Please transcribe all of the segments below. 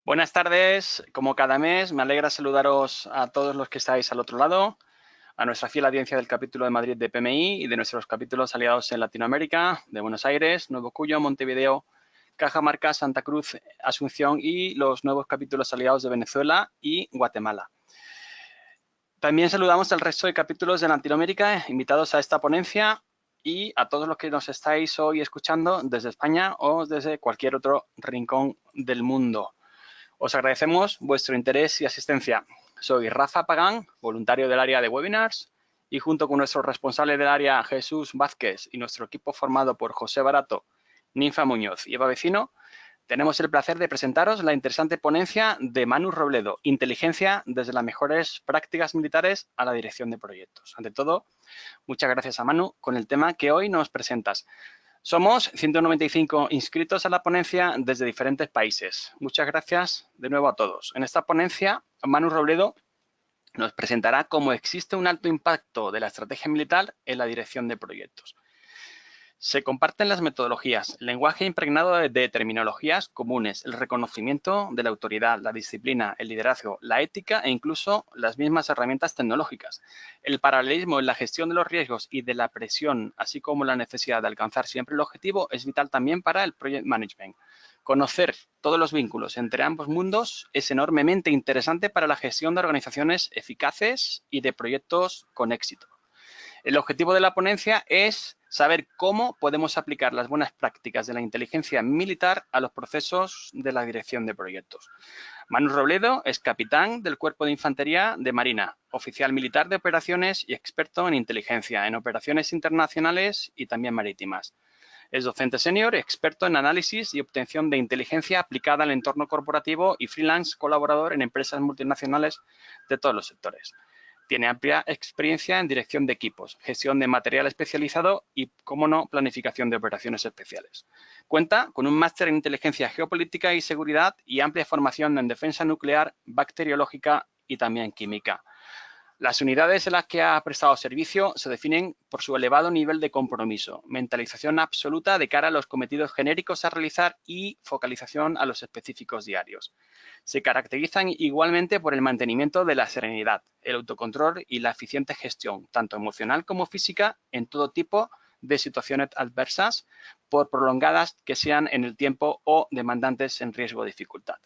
Buenas tardes, como cada mes, me alegra saludaros a todos los que estáis al otro lado, a nuestra fiel audiencia del capítulo de Madrid de PMI y de nuestros capítulos aliados en Latinoamérica, de Buenos Aires, Nuevo Cuyo, Montevideo, Cajamarca, Santa Cruz, Asunción y los nuevos capítulos aliados de Venezuela y Guatemala. También saludamos al resto de capítulos de Latinoamérica invitados a esta ponencia y a todos los que nos estáis hoy escuchando desde España o desde cualquier otro rincón del mundo. Os agradecemos vuestro interés y asistencia. Soy Rafa Pagán, voluntario del área de webinars, y junto con nuestro responsable del área, Jesús Vázquez, y nuestro equipo formado por José Barato, Ninfa Muñoz y Eva Vecino, tenemos el placer de presentaros la interesante ponencia de Manu Robledo, Inteligencia desde las mejores prácticas militares a la dirección de proyectos. Ante todo, muchas gracias a Manu con el tema que hoy nos presentas. Somos 195 inscritos a la ponencia desde diferentes países. Muchas gracias de nuevo a todos. En esta ponencia, Manu Robledo nos presentará cómo existe un alto impacto de la estrategia militar en la dirección de proyectos. Se comparten las metodologías, el lenguaje impregnado de terminologías comunes, el reconocimiento de la autoridad, la disciplina, el liderazgo, la ética e incluso las mismas herramientas tecnológicas. El paralelismo en la gestión de los riesgos y de la presión, así como la necesidad de alcanzar siempre el objetivo, es vital también para el project management. Conocer todos los vínculos entre ambos mundos es enormemente interesante para la gestión de organizaciones eficaces y de proyectos con éxito. El objetivo de la ponencia es saber cómo podemos aplicar las buenas prácticas de la inteligencia militar a los procesos de la dirección de proyectos. Manu Robledo es capitán del Cuerpo de Infantería de Marina, oficial militar de operaciones y experto en inteligencia, en operaciones internacionales y también marítimas. Es docente senior, experto en análisis y obtención de inteligencia aplicada al entorno corporativo y freelance colaborador en empresas multinacionales de todos los sectores. Tiene amplia experiencia en dirección de equipos, gestión de material especializado y, como no, planificación de operaciones especiales. Cuenta con un máster en inteligencia geopolítica y seguridad y amplia formación en defensa nuclear, bacteriológica y también química. Las unidades en las que ha prestado servicio se definen por su elevado nivel de compromiso, mentalización absoluta de cara a los cometidos genéricos a realizar y focalización a los específicos diarios. Se caracterizan igualmente por el mantenimiento de la serenidad, el autocontrol y la eficiente gestión, tanto emocional como física, en todo tipo de situaciones adversas, por prolongadas que sean en el tiempo o demandantes en riesgo o dificultad.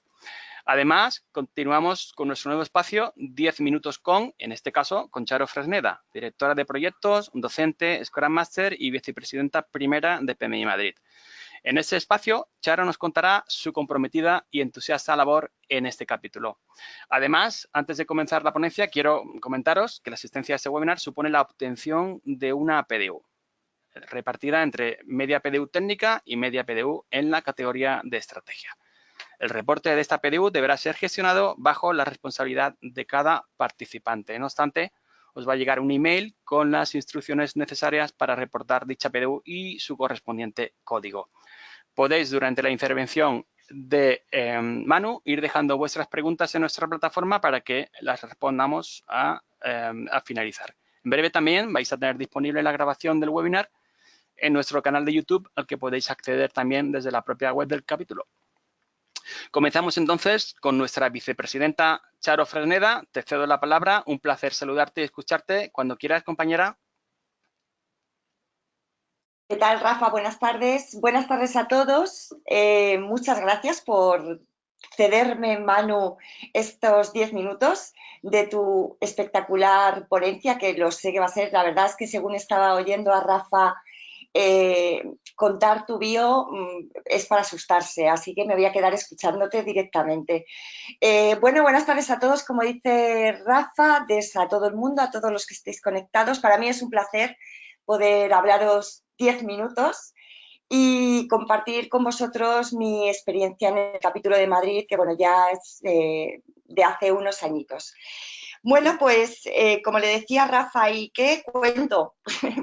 Además, continuamos con nuestro nuevo espacio 10 minutos con, en este caso, con Charo Fresneda, directora de proyectos, docente, Scrum Master y vicepresidenta primera de PMI Madrid. En este espacio, Charo nos contará su comprometida y entusiasta labor en este capítulo. Además, antes de comenzar la ponencia, quiero comentaros que la asistencia a este webinar supone la obtención de una PDU, repartida entre media PDU técnica y media PDU en la categoría de estrategia. El reporte de esta PDU deberá ser gestionado bajo la responsabilidad de cada participante. No obstante, os va a llegar un email con las instrucciones necesarias para reportar dicha PDU y su correspondiente código. Podéis, durante la intervención de Manu, ir dejando vuestras preguntas en nuestra plataforma para que las respondamos a finalizar. En breve también vais a tener disponible la grabación del webinar en nuestro canal de YouTube, al que podéis acceder también desde la propia web del capítulo. Comenzamos entonces con nuestra vicepresidenta Charo Fresneda. Te cedo la palabra. Un placer saludarte y escucharte. Cuando quieras, compañera. ¿Qué tal, Rafa? Buenas tardes. Buenas tardes a todos. Muchas gracias por cederme, Manu, estos 10 minutos de tu espectacular ponencia, que lo sé que va a ser. La verdad es que según estaba oyendo a Rafa contar tu bio, es para asustarse, así que me voy a quedar escuchándote directamente. Bueno, buenas tardes a todos. Como dice Rafa, a todo el mundo, a todos los que estéis conectados. Para mí es un placer poder hablaros 10 minutos y compartir con vosotros mi experiencia en el capítulo de Madrid, que bueno, ya es de hace unos añitos. Bueno, pues como le decía Rafa, ¿y qué cuento?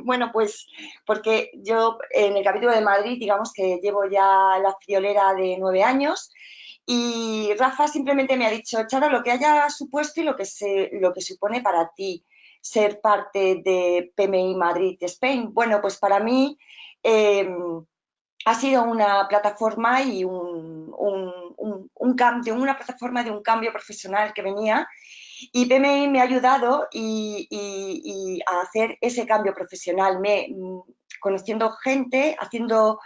Bueno, pues porque yo en el capítulo de Madrid, digamos que llevo ya la friolera de 9 años y Rafa simplemente me ha dicho, Charo, lo que haya supuesto y lo que supone para ti ser parte de PMI Madrid Spain. Bueno, pues para mí ha sido una plataforma y una plataforma de un cambio profesional que venía, y PMI me ha ayudado a hacer ese cambio profesional, conociendo gente, haciendo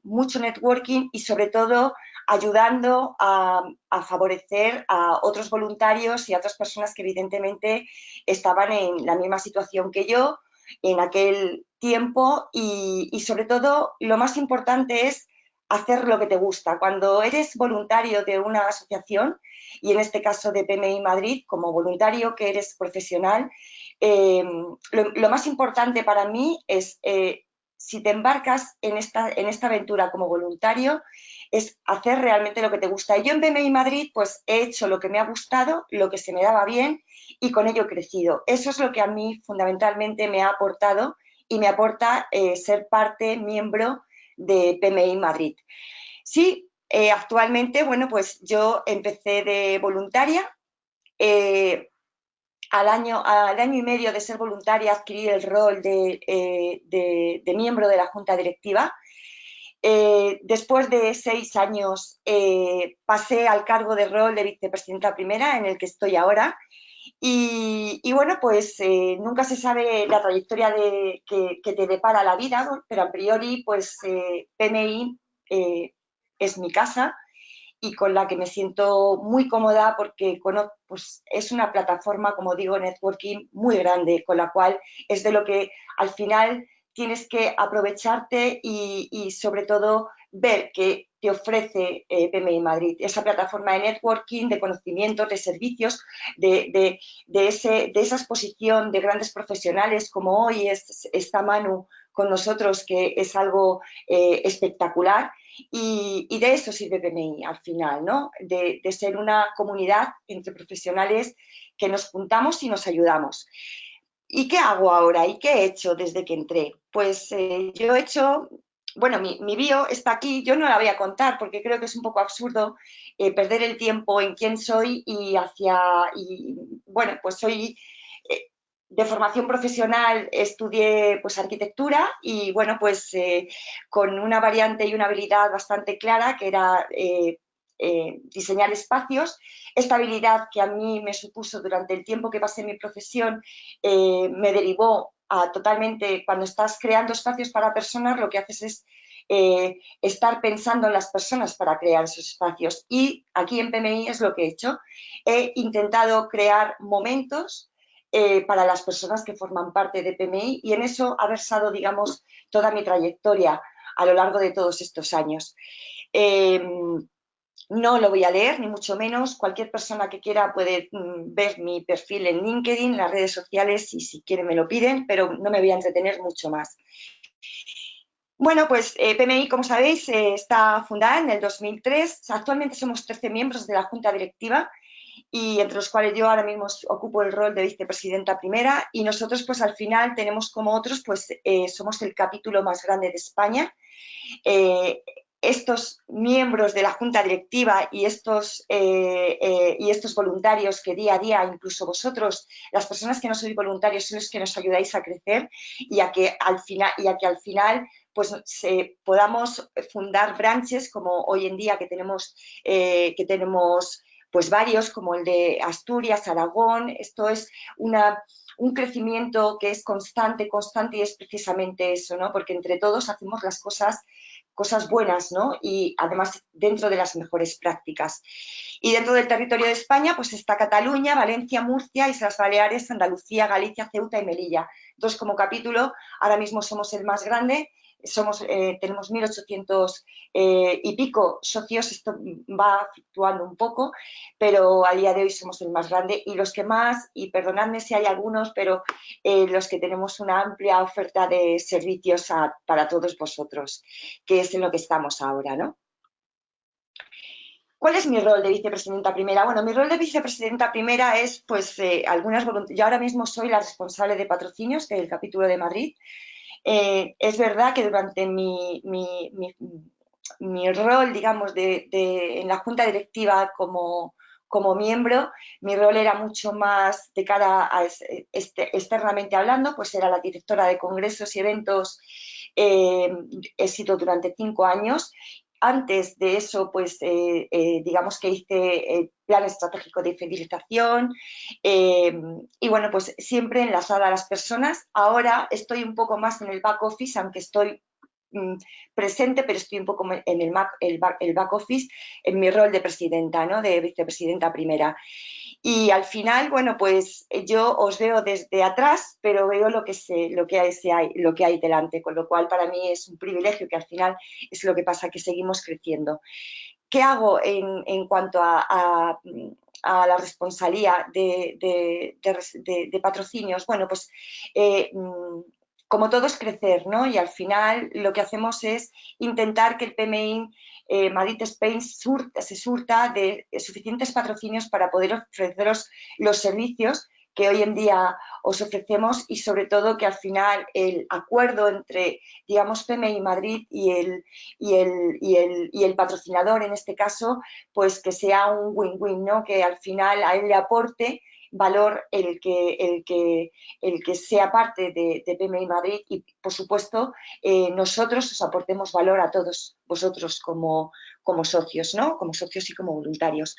mucho networking y sobre todo ayudando a favorecer a otros voluntarios y a otras personas que evidentemente estaban en la misma situación que yo en aquel tiempo y sobre todo lo más importante es hacer lo que te gusta. Cuando eres voluntario de una asociación, y en este caso de PMI Madrid, como voluntario que eres profesional, lo más importante para mí es, si te embarcas en esta aventura como voluntario, es hacer realmente lo que te gusta. Y yo en PMI Madrid pues he hecho lo que me ha gustado, lo que se me daba bien y con ello he crecido. Eso es lo que a mí fundamentalmente me ha aportado y me aporta ser parte, miembro de PMI Madrid. Sí, actualmente, bueno, pues yo empecé de voluntaria. Al año y medio de ser voluntaria adquirí el rol de miembro de la Junta Directiva. Después de 6 años pasé al cargo de rol de vicepresidenta primera, en el que estoy ahora. Y bueno, pues nunca se sabe la trayectoria que te depara la vida, pero a priori, pues PMI es mi casa y con la que me siento muy cómoda porque pues, es una plataforma, como digo, networking muy grande, con la cual es de lo que al final tienes que aprovecharte y sobre todo ver que te ofrece PMI Madrid, esa plataforma de networking, de conocimientos, de servicios, de esa exposición de grandes profesionales como hoy está Manu con nosotros, que es algo espectacular. Y de eso sirve PMI al final, ¿no? De ser una comunidad entre profesionales que nos juntamos y nos ayudamos. ¿Y qué hago ahora? ¿Y qué he hecho desde que entré? Pues yo he hecho, bueno, mi bio está aquí, yo no la voy a contar porque creo que es un poco absurdo perder el tiempo en quién soy bueno, pues soy de formación profesional, estudié pues arquitectura y bueno, pues con una variante y una habilidad bastante clara que era diseñar espacios. Esta habilidad que a mí me supuso durante el tiempo que pasé en mi profesión me derivó a totalmente, cuando estás creando espacios para personas, lo que haces es estar pensando en las personas para crear esos espacios. Y aquí en PMI es lo que he hecho. He intentado crear momentos para las personas que forman parte de PMI y en eso ha versado, digamos, toda mi trayectoria a lo largo de todos estos años. No lo voy a leer, ni mucho menos. Cualquier persona que quiera puede ver mi perfil en LinkedIn, en las redes sociales, y si quieren me lo piden, pero no me voy a entretener mucho más. Bueno, pues PMI, como sabéis, está fundada en el 2003. Actualmente somos 13 miembros de la Junta Directiva y entre los cuales yo ahora mismo ocupo el rol de vicepresidenta primera y nosotros pues al final tenemos como otros, pues somos el capítulo más grande de España. Estos miembros de la Junta Directiva y estos voluntarios que día a día, incluso vosotros, las personas que no sois voluntarios, son los que nos ayudáis a crecer y a que al final pues podamos fundar branches como hoy en día que tenemos pues varios, como el de Asturias, Aragón. Esto es un crecimiento que es constante y es precisamente eso, ¿no? Porque entre todos hacemos las cosas buenas, ¿no? Y además dentro de las mejores prácticas. Y dentro del territorio de España pues está Cataluña, Valencia, Murcia, Islas Baleares, Andalucía, Galicia, Ceuta y Melilla. Entonces, como capítulo, ahora mismo somos el más grande. Tenemos 1.800 y pico socios, esto va fluctuando un poco, pero a día de hoy somos el más grande y los que más, y perdonadme si hay algunos, pero los que tenemos una amplia oferta de servicios para todos vosotros, que es en lo que estamos ahora, ¿no? ¿Cuál es mi rol de vicepresidenta primera? Bueno, mi rol de vicepresidenta primera es, pues, yo ahora mismo soy la responsable de patrocinios del capítulo de Madrid. Es verdad que durante mi rol, digamos, en la junta directiva como miembro, mi rol era mucho más de cara a externamente hablando, pues era la directora de congresos y eventos. He sido durante 5 años. Antes de eso, pues digamos que hice el plan estratégico de fidelización y bueno, pues siempre enlazada a las personas. Ahora estoy un poco más en el back office, aunque estoy presente, pero estoy un poco en el back office, en mi rol de presidenta, ¿no? De vicepresidenta primera. Y al final, bueno, pues yo os veo desde atrás, pero veo lo que hay delante, con lo cual para mí es un privilegio que al final es lo que pasa, que seguimos creciendo. ¿Qué hago en cuanto a la responsabilidad de patrocinios? Bueno, pues como todo es crecer, ¿no? Y al final lo que hacemos es intentar que el PMI Madrid Spain se surta de suficientes patrocinios para poder ofreceros los servicios que hoy en día os ofrecemos y sobre todo que al final el acuerdo entre, digamos, PMI Madrid y el patrocinador, en este caso, pues que sea un win-win, ¿no? Que al final a él le aporte valor el que sea parte de PMI Madrid y, por supuesto, nosotros os aportemos valor a todos vosotros como socios, ¿no? Como socios y como voluntarios.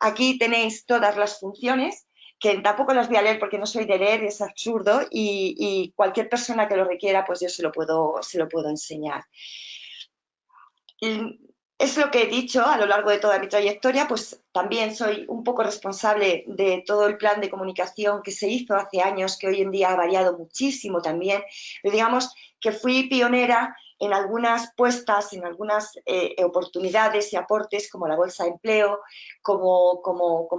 Aquí tenéis todas las funciones, que tampoco las voy a leer porque no soy de leer, es absurdo, y cualquier persona que lo requiera, pues yo se lo puedo enseñar. Es lo que he dicho a lo largo de toda mi trayectoria, pues también soy un poco responsable de todo el plan de comunicación que se hizo hace años, que hoy en día ha variado muchísimo también, pero digamos que fui pionera en algunas puestas, en algunas oportunidades y aportes como la Bolsa de Empleo, como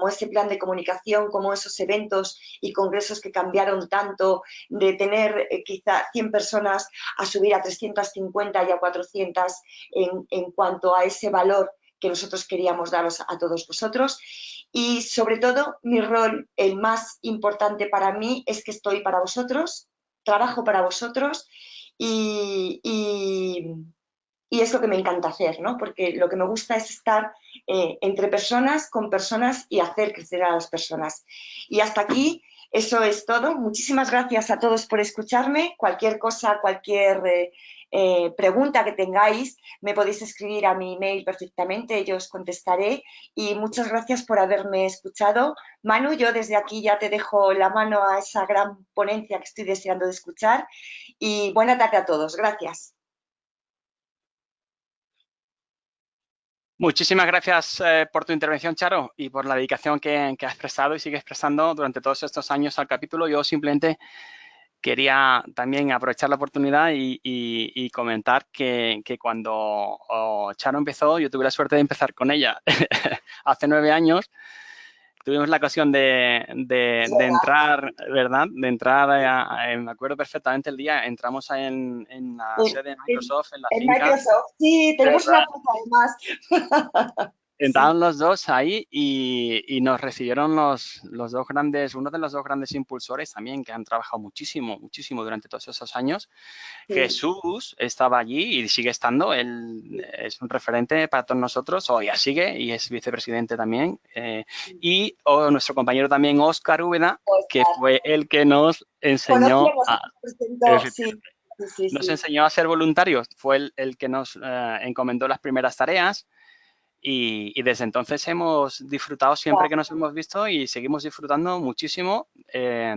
ese plan de comunicación, como esos eventos y congresos que cambiaron tanto de tener quizá 100 personas a subir a 350 y a 400 en cuanto a ese valor que nosotros queríamos daros a todos vosotros. Y sobre todo, mi rol, el más importante para mí, es que estoy para vosotros, trabajo para vosotros y es lo que me encanta hacer, ¿no? Porque lo que me gusta es estar entre personas, con personas y hacer crecer a las personas. Y hasta aquí, eso es todo. Muchísimas gracias a todos por escucharme. Cualquier cosa, cualquier pregunta que tengáis, me podéis escribir a mi email perfectamente, yo os contestaré. Y muchas gracias por haberme escuchado. Manu, yo desde aquí ya te dejo la mano a esa gran ponencia que estoy deseando de escuchar. Y buena tarde a todos. Gracias. Muchísimas gracias por tu intervención, Charo, y por la dedicación que has prestado y sigues prestando durante todos estos años al capítulo. Yo simplemente quería también aprovechar la oportunidad y comentar que cuando Charo empezó, yo tuve la suerte de empezar con ella hace 9 años. Tuvimos la ocasión de entrar, ¿verdad? De entrar, me acuerdo perfectamente el día, entramos en la sede de Microsoft, en la En finca. Microsoft, sí, tenemos una foto además. Sí. Entraron los dos ahí y nos recibieron los dos grandes, uno de los dos grandes impulsores también que han trabajado muchísimo, muchísimo durante todos esos años. Sí. Jesús estaba allí y sigue estando, él es un referente para todos nosotros, o ya sigue y es vicepresidente también. Y nuestro compañero también, Óscar Úbeda, que fue el que nos enseñó a... Presentó, sí, sí, Nos sí. enseñó a ser voluntarios, fue el que nos encomendó las primeras tareas. Y desde entonces hemos disfrutado siempre que nos hemos visto y seguimos disfrutando muchísimo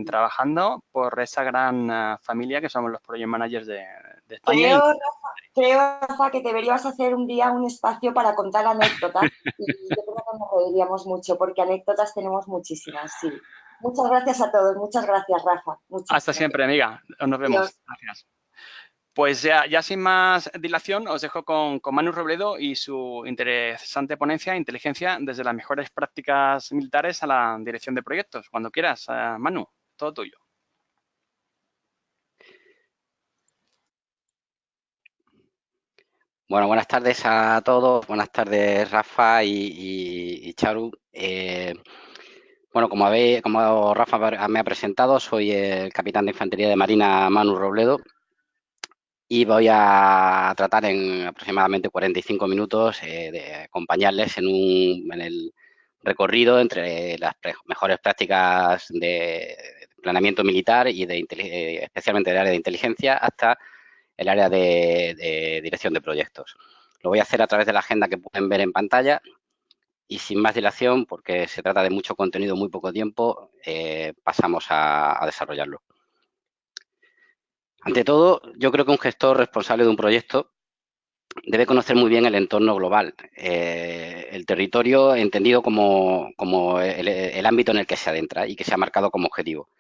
trabajando por esa gran familia que somos los Project Managers de España. Creo, Rafa, que deberías hacer un día un espacio para contar anécdotas y yo creo que nos reiríamos mucho porque anécdotas tenemos muchísimas, sí. Muchas gracias a todos, muchas gracias, Rafa. Muchas Hasta gracias. siempre, amiga. Nos Adiós. vemos. Gracias. Pues ya sin más dilación, os dejo con Manu Robledo y su interesante ponencia, Inteligencia desde las mejores prácticas militares a la dirección de proyectos. Cuando quieras, Manu, todo tuyo. Bueno, buenas tardes a todos. Buenas tardes, Rafa y Charu. Bueno, como Rafa me ha presentado, soy el capitán de Infantería de Marina Manu Robledo y voy a tratar en aproximadamente 45 minutos de acompañarles en el recorrido entre las mejores prácticas de planeamiento militar y especialmente del área de inteligencia hasta el área de dirección de proyectos. Lo voy a hacer a través de la agenda que pueden ver en pantalla y sin más dilación, porque se trata de mucho contenido, muy poco tiempo, pasamos a desarrollarlo. Ante todo, yo creo que un gestor responsable de un proyecto debe conocer muy bien el entorno global, el territorio entendido como el ámbito en el que se adentra y que se ha marcado como objetivo.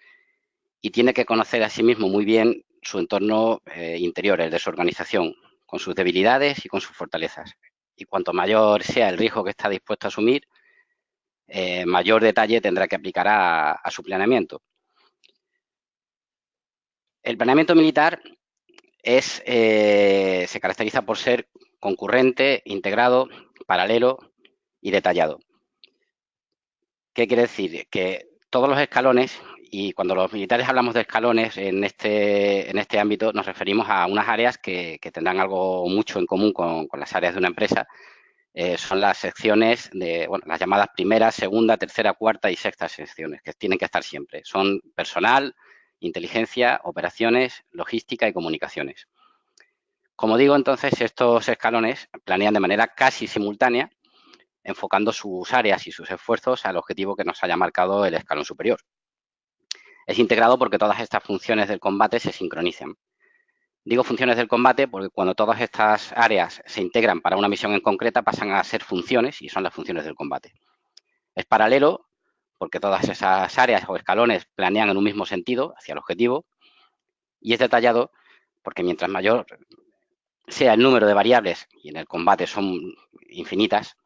Y tiene que conocer asimismo muy bien su entorno interior, el de su organización, con sus debilidades y con sus fortalezas. Y cuanto mayor sea el riesgo que está dispuesto a asumir, mayor detalle tendrá que aplicar a su planeamiento. El planeamiento militar se caracteriza por ser concurrente, integrado, paralelo y detallado. ¿Qué quiere decir? Que todos los escalones, y cuando los militares hablamos de escalones en este ámbito, nos referimos a unas áreas que tendrán algo mucho en común con las áreas de una empresa. Son las secciones de, bueno, las llamadas primera, segunda, tercera, cuarta y sexta secciones, que tienen que estar siempre. Son personal, inteligencia, operaciones, logística y comunicaciones. Como digo, entonces, estos escalones planean de manera casi simultánea, enfocando sus áreas y sus esfuerzos al objetivo que nos haya marcado el escalón superior. Es integrado porque todas estas funciones del combate se sincronizan. Digo funciones del combate porque cuando todas estas áreas se integran para una misión en concreta pasan a ser funciones y son las funciones del combate. Es paralelo porque todas esas áreas o escalones planean en un mismo sentido hacia el objetivo, y es detallado porque mientras mayor sea el número de variables, y en el combate son infinitas,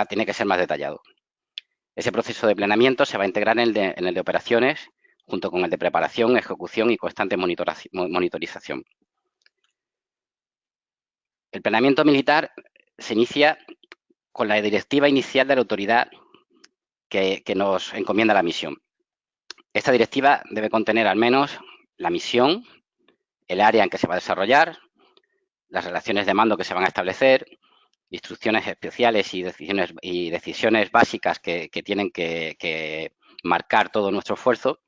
tiene que ser más detallado. Ese proceso de planeamiento se va a integrar en el de operaciones junto con el de preparación, ejecución y constante monitorización. El planeamiento militar se inicia con la directiva inicial de la autoridad que nos encomienda la misión. Esta directiva debe contener al menos la misión, el área en que se va a desarrollar, las relaciones de mando que se van a establecer, instrucciones especiales y decisiones básicas que tienen que marcar todo nuestro esfuerzo,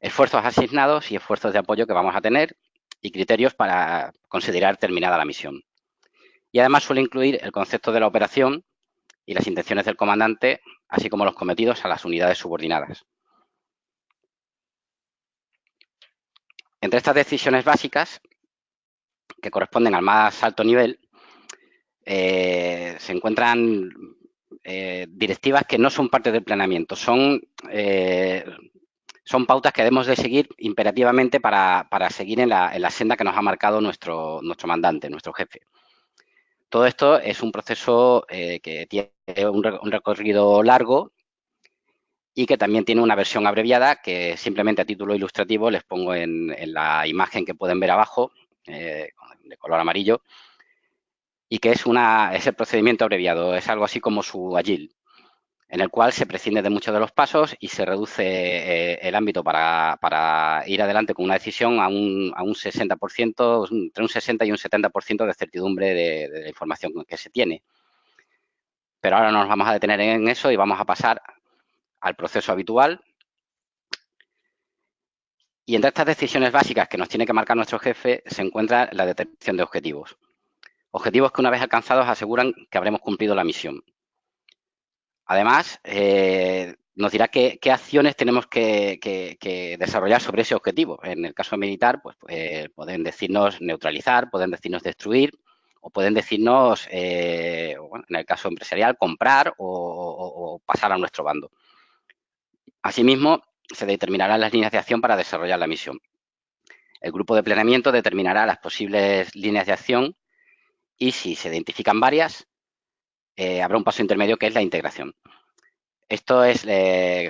esfuerzos asignados y esfuerzos de apoyo que vamos a tener y criterios para considerar terminada la misión. Y además suele incluir el concepto de la operación y las intenciones del comandante, así como los cometidos a las unidades subordinadas. Entre estas decisiones básicas, que corresponden al más alto nivel, se encuentran directivas que no son parte del planeamiento, son pautas que debemos de seguir imperativamente para seguir en la senda que nos ha marcado nuestro mandante, nuestro jefe. Todo esto es un proceso que tiene un recorrido largo y que también tiene una versión abreviada que simplemente a título ilustrativo les pongo en la imagen que pueden ver abajo, de color amarillo, y que es el procedimiento abreviado, es algo así como su Agile, en el cual se prescinde de muchos de los pasos y se reduce el ámbito para ir adelante con una decisión a un 60%, entre un 60 y un 70% de certidumbre de la información que se tiene. Pero ahora no nos vamos a detener en eso y vamos a pasar al proceso habitual. Y entre estas decisiones básicas que nos tiene que marcar nuestro jefe se encuentra la determinación de objetivos. Objetivos que una vez alcanzados aseguran que habremos cumplido la misión. Además, nos dirá qué acciones tenemos que desarrollar sobre ese objetivo. En el caso militar, pues pueden decirnos neutralizar, pueden decirnos destruir, o pueden decirnos, bueno, en el caso empresarial, comprar o pasar a nuestro bando. Asimismo, se determinarán las líneas de acción para desarrollar la misión. El grupo de planeamiento determinará las posibles líneas de acción y si se identifican varias, habrá un paso intermedio que es la integración. Esto es,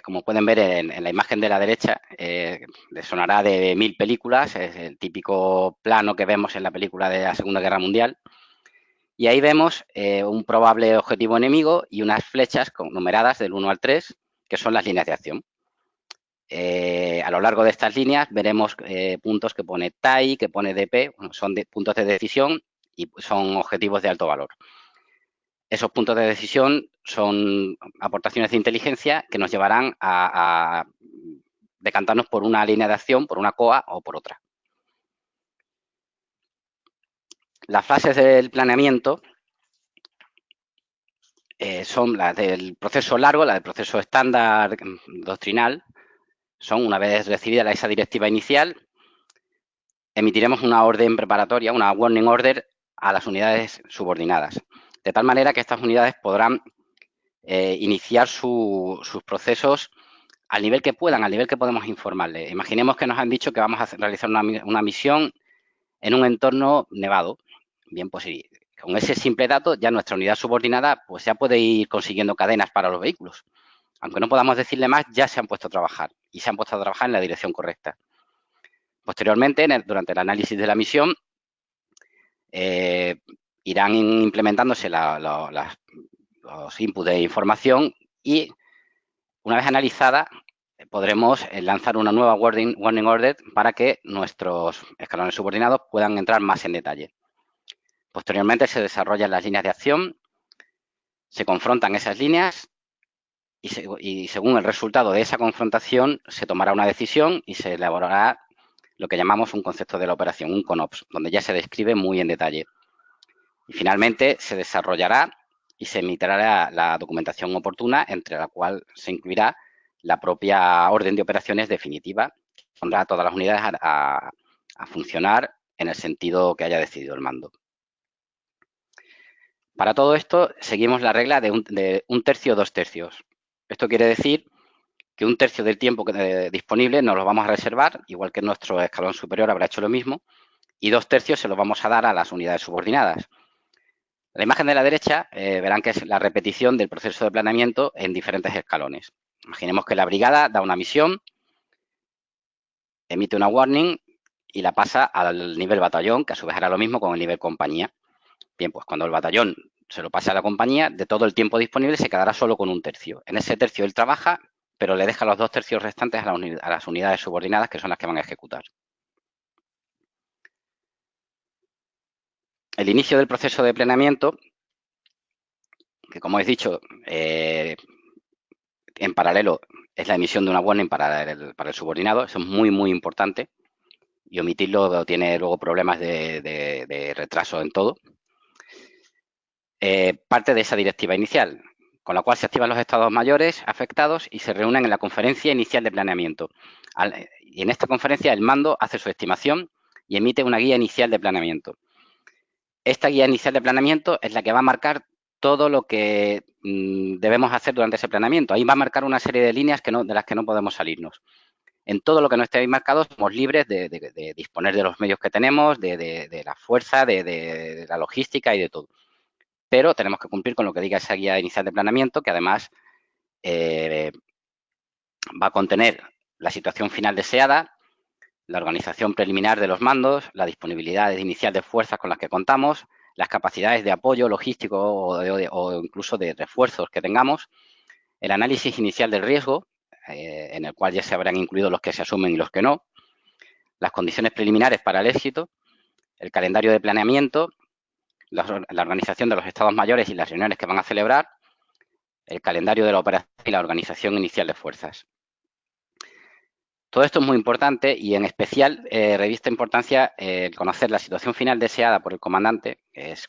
como pueden ver en la imagen de la derecha, les sonará de 1000 películas, es el típico plano que vemos en la película de la Segunda Guerra Mundial. Y ahí vemos un probable objetivo enemigo y unas flechas numeradas del 1 al 3, que son las líneas de acción. A lo largo de estas líneas veremos puntos que pone TAI, que pone DP, bueno, son puntos de decisión y son objetivos de alto valor. Esos puntos de decisión son aportaciones de inteligencia que nos llevarán a decantarnos por una línea de acción, por una COA o por otra. Las fases del planeamiento son las del proceso largo, las del proceso estándar doctrinal. Son, una vez recibida esa directiva inicial, emitiremos una orden preparatoria, una warning order, a las unidades subordinadas, de tal manera que estas unidades podrán iniciar sus procesos al nivel que puedan, al nivel que podemos informarles. Imaginemos que nos han dicho que vamos a realizar una misión en un entorno nevado. Bien, pues sí, con ese simple dato ya nuestra unidad subordinada pues ya puede ir consiguiendo cadenas para los vehículos. Aunque no podamos decirle más, ya se han puesto a trabajar y se han puesto a trabajar en la dirección correcta. Posteriormente, durante el análisis de la misión, irán implementándose los inputs de información y, una vez analizada, podremos lanzar una nueva warning order para que nuestros escalones subordinados puedan entrar más en detalle. Posteriormente se desarrollan las líneas de acción, se confrontan esas líneas y según el resultado de esa confrontación se tomará una decisión y se elaborará lo que llamamos un concepto de la operación, un CONOPS, donde ya se describe muy en detalle. Y finalmente se desarrollará y se emitirá la documentación oportuna, entre la cual se incluirá la propia orden de operaciones definitiva, que pondrá a todas las unidades a funcionar en el sentido que haya decidido el mando. Para todo esto seguimos la regla de un tercio, 2 tercios. Esto quiere decir que un tercio del tiempo disponible nos lo vamos a reservar, igual que nuestro escalón superior habrá hecho lo mismo, y 2 tercios se los vamos a dar a las unidades subordinadas. La imagen de la derecha verán que es la repetición del proceso de planeamiento en diferentes escalones. Imaginemos que la brigada da una misión, emite una warning y la pasa al nivel batallón, que a su vez hará lo mismo con el nivel compañía. Bien, pues cuando el batallón se lo pase a la compañía, de todo el tiempo disponible se quedará solo con un tercio. En ese tercio él trabaja, pero le deja los 2 tercios restantes a las unidades subordinadas, que son las que van a ejecutar. El inicio del proceso de planeamiento, que como he dicho, en paralelo es la emisión de una warning para el subordinado. Eso es muy, muy importante, y omitirlo tiene luego problemas de retraso en todo. Parte de esa directiva inicial, con la cual se activan los estados mayores afectados y se reúnen en la conferencia inicial de planeamiento. Y en esta conferencia el mando hace su estimación y emite una guía inicial de planeamiento. Esta guía inicial de planeamiento es la que va a marcar todo lo que debemos hacer durante ese planeamiento. Ahí va a marcar una serie de líneas de las que no podemos salirnos. En todo lo que no esté marcado somos libres de disponer de los medios que tenemos, de la fuerza, de la logística y de todo. Pero tenemos que cumplir con lo que diga esa guía inicial de planeamiento, que además va a contener la situación final deseada, la organización preliminar de los mandos, la disponibilidad inicial de fuerzas con las que contamos, las capacidades de apoyo logístico o incluso de refuerzos que tengamos, el análisis inicial del riesgo, en el cual ya se habrán incluido los que se asumen y los que no, las condiciones preliminares para el éxito, el calendario de planeamiento, la organización de los estados mayores y las reuniones que van a celebrar, el calendario de la operación y la organización inicial de fuerzas. Todo esto es muy importante y en especial reviste importancia conocer la situación final deseada por el comandante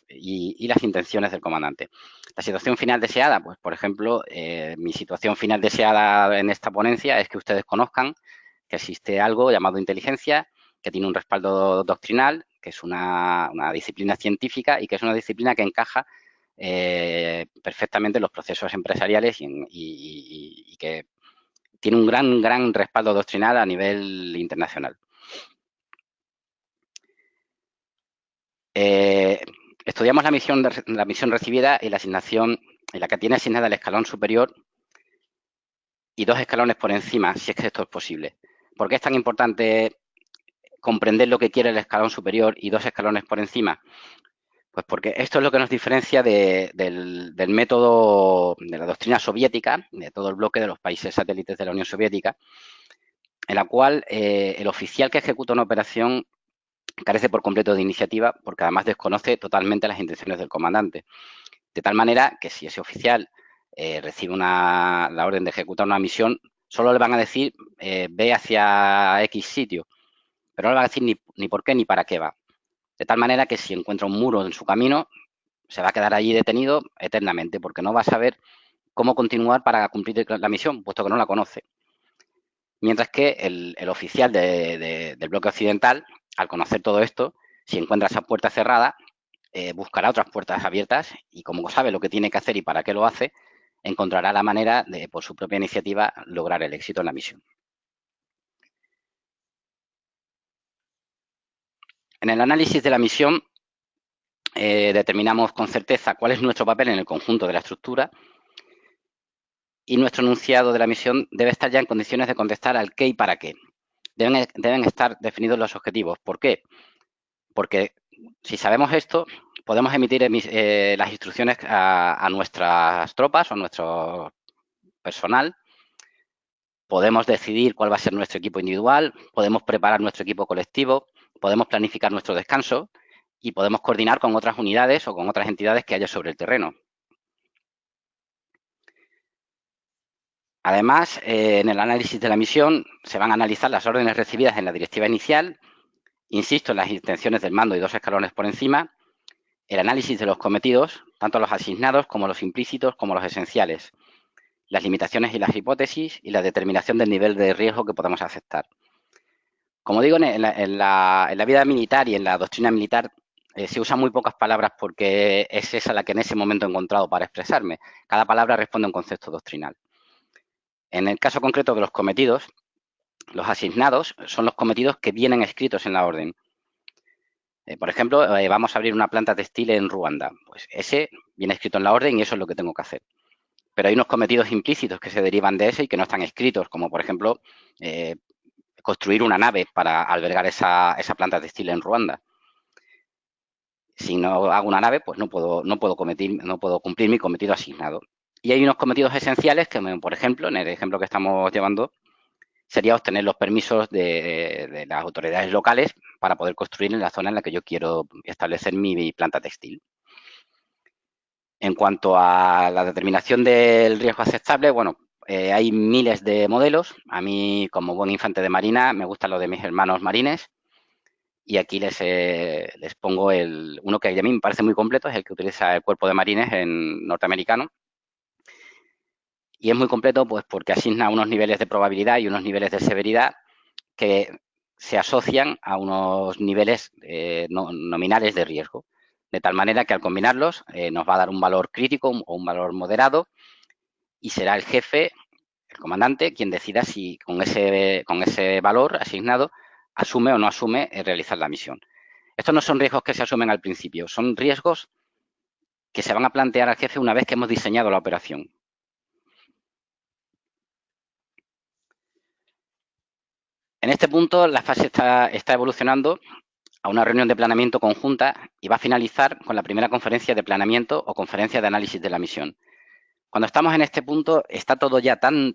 y las intenciones del comandante. La situación final deseada, pues por ejemplo, mi situación final deseada en esta ponencia es que ustedes conozcan que existe algo llamado inteligencia, que tiene un respaldo doctrinal, que es una disciplina científica y que es una disciplina que encaja perfectamente en los procesos empresariales y que tiene un gran respaldo doctrinal a nivel internacional. Estudiamos la misión recibida y la asignación, en la que tiene asignada el escalón superior y 2 escalones por encima, si es que esto es posible. ¿Por qué es tan importante comprender lo que quiere el escalón superior y 2 escalones por encima? Pues porque esto es lo que nos diferencia del método de la doctrina soviética, de todo el bloque de los países satélites de la Unión Soviética, en la cual el oficial que ejecuta una operación carece por completo de iniciativa, porque además desconoce totalmente las intenciones del comandante. De tal manera que si ese oficial recibe la orden de ejecutar una misión, solo le van a decir ve hacia X sitio, pero no le van a decir ni por qué ni para qué va. De tal manera que si encuentra un muro en su camino, se va a quedar allí detenido eternamente porque no va a saber cómo continuar para cumplir la misión, puesto que no la conoce. Mientras que el oficial del bloque occidental, al conocer todo esto, si encuentra esa puerta cerrada, buscará otras puertas abiertas y como sabe lo que tiene que hacer y para qué lo hace, encontrará la manera de, por su propia iniciativa, lograr el éxito en la misión. En el análisis de la misión determinamos con certeza cuál es nuestro papel en el conjunto de la estructura y nuestro enunciado de la misión debe estar ya en condiciones de contestar al qué y para qué. Deben estar definidos los objetivos. ¿Por qué? Porque si sabemos esto, podemos emitir las instrucciones a nuestras tropas o a nuestro personal. Podemos decidir cuál va a ser nuestro equipo individual, podemos preparar nuestro equipo colectivo, podemos planificar nuestro descanso y podemos coordinar con otras unidades o con otras entidades que haya sobre el terreno. Además, en el análisis de la misión se van a analizar las órdenes recibidas en la directiva inicial, insisto en las intenciones del mando y 2 escalones por encima, el análisis de los cometidos, tanto los asignados como los implícitos como los esenciales, las limitaciones y las hipótesis y la determinación del nivel de riesgo que podemos aceptar. Como digo, en la vida militar y en la doctrina militar se usan muy pocas palabras porque es esa la que en ese momento he encontrado para expresarme. Cada palabra responde a un concepto doctrinal. En el caso concreto de los cometidos, los asignados son los cometidos que vienen escritos en la orden. Por ejemplo, vamos a abrir una planta textil en Ruanda. Pues ese viene escrito en la orden y eso es lo que tengo que hacer. Pero hay unos cometidos implícitos que se derivan de ese y que no están escritos, como por ejemplo construir una nave para albergar esa planta textil en Ruanda. Si no hago una nave, pues no puedo cumplir mi cometido asignado. Y hay unos cometidos esenciales que, por ejemplo, en el ejemplo que estamos llevando, sería obtener los permisos de las autoridades locales para poder construir en la zona en la que yo quiero establecer mi planta textil. En cuanto a la determinación del riesgo aceptable, bueno, hay miles de modelos. A mí, como buen infante de marina, me gusta lo de mis hermanos marines. Y aquí les pongo uno que a mí me parece muy completo, es el que utiliza el Cuerpo de Marines norteamericano. Y es muy completo pues porque asigna unos niveles de probabilidad y unos niveles de severidad que se asocian a unos niveles nominales de riesgo. De tal manera que al combinarlos nos va a dar un valor crítico o un valor moderado y será el jefe, el comandante, quien decida si con ese valor asignado asume o no asume realizar la misión. Estos no son riesgos que se asumen al principio, son riesgos que se van a plantear al jefe una vez que hemos diseñado la operación. En este punto, la fase está evolucionando a una reunión de planeamiento conjunta y va a finalizar con la primera conferencia de planeamiento o conferencia de análisis de la misión. Cuando estamos en este punto, está todo ya tan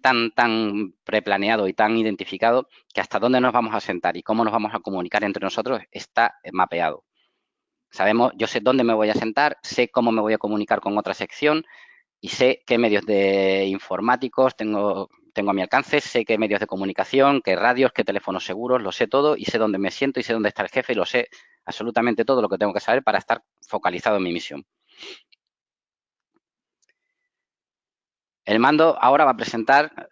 preplaneado y tan identificado que hasta dónde nos vamos a sentar y cómo nos vamos a comunicar entre nosotros está mapeado. Sabemos, yo sé dónde me voy a sentar, sé cómo me voy a comunicar con otra sección y sé qué medios de informáticos tengo a mi alcance, sé qué medios de comunicación, qué radios, qué teléfonos seguros, lo sé todo y sé dónde me siento y sé dónde está el jefe y lo sé absolutamente todo lo que tengo que saber para estar focalizado en mi misión. El mando ahora va a presentar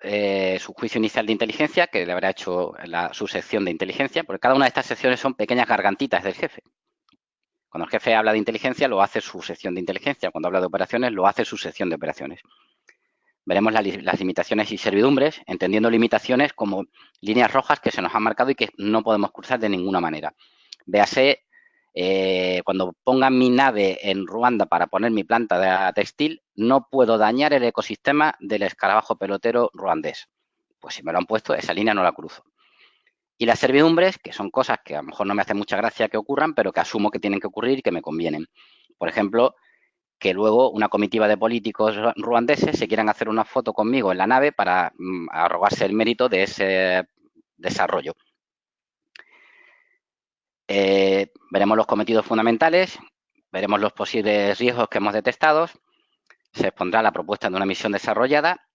su juicio inicial de inteligencia, que le habrá hecho su sección de inteligencia, porque cada una de estas secciones son pequeñas gargantitas del jefe. Cuando el jefe habla de inteligencia, lo hace su sección de inteligencia. Cuando habla de operaciones, lo hace su sección de operaciones. Veremos las limitaciones y servidumbres, entendiendo limitaciones como líneas rojas que se nos han marcado y que no podemos cruzar de ninguna manera. Véase, cuando ponga mi nave en Ruanda para poner mi planta de textil, no puedo dañar el ecosistema del escarabajo pelotero ruandés. Pues si me lo han puesto, esa línea no la cruzo. Y las servidumbres, que son cosas que a lo mejor no me hace mucha gracia que ocurran, pero que asumo que tienen que ocurrir y que me convienen. Por ejemplo, que luego una comitiva de políticos ruandeses se quieran hacer una foto conmigo en la nave para arrogarse el mérito de ese desarrollo. Veremos los cometidos fundamentales, veremos los posibles riesgos que hemos detectado, se expondrá la propuesta de una misión desarrollada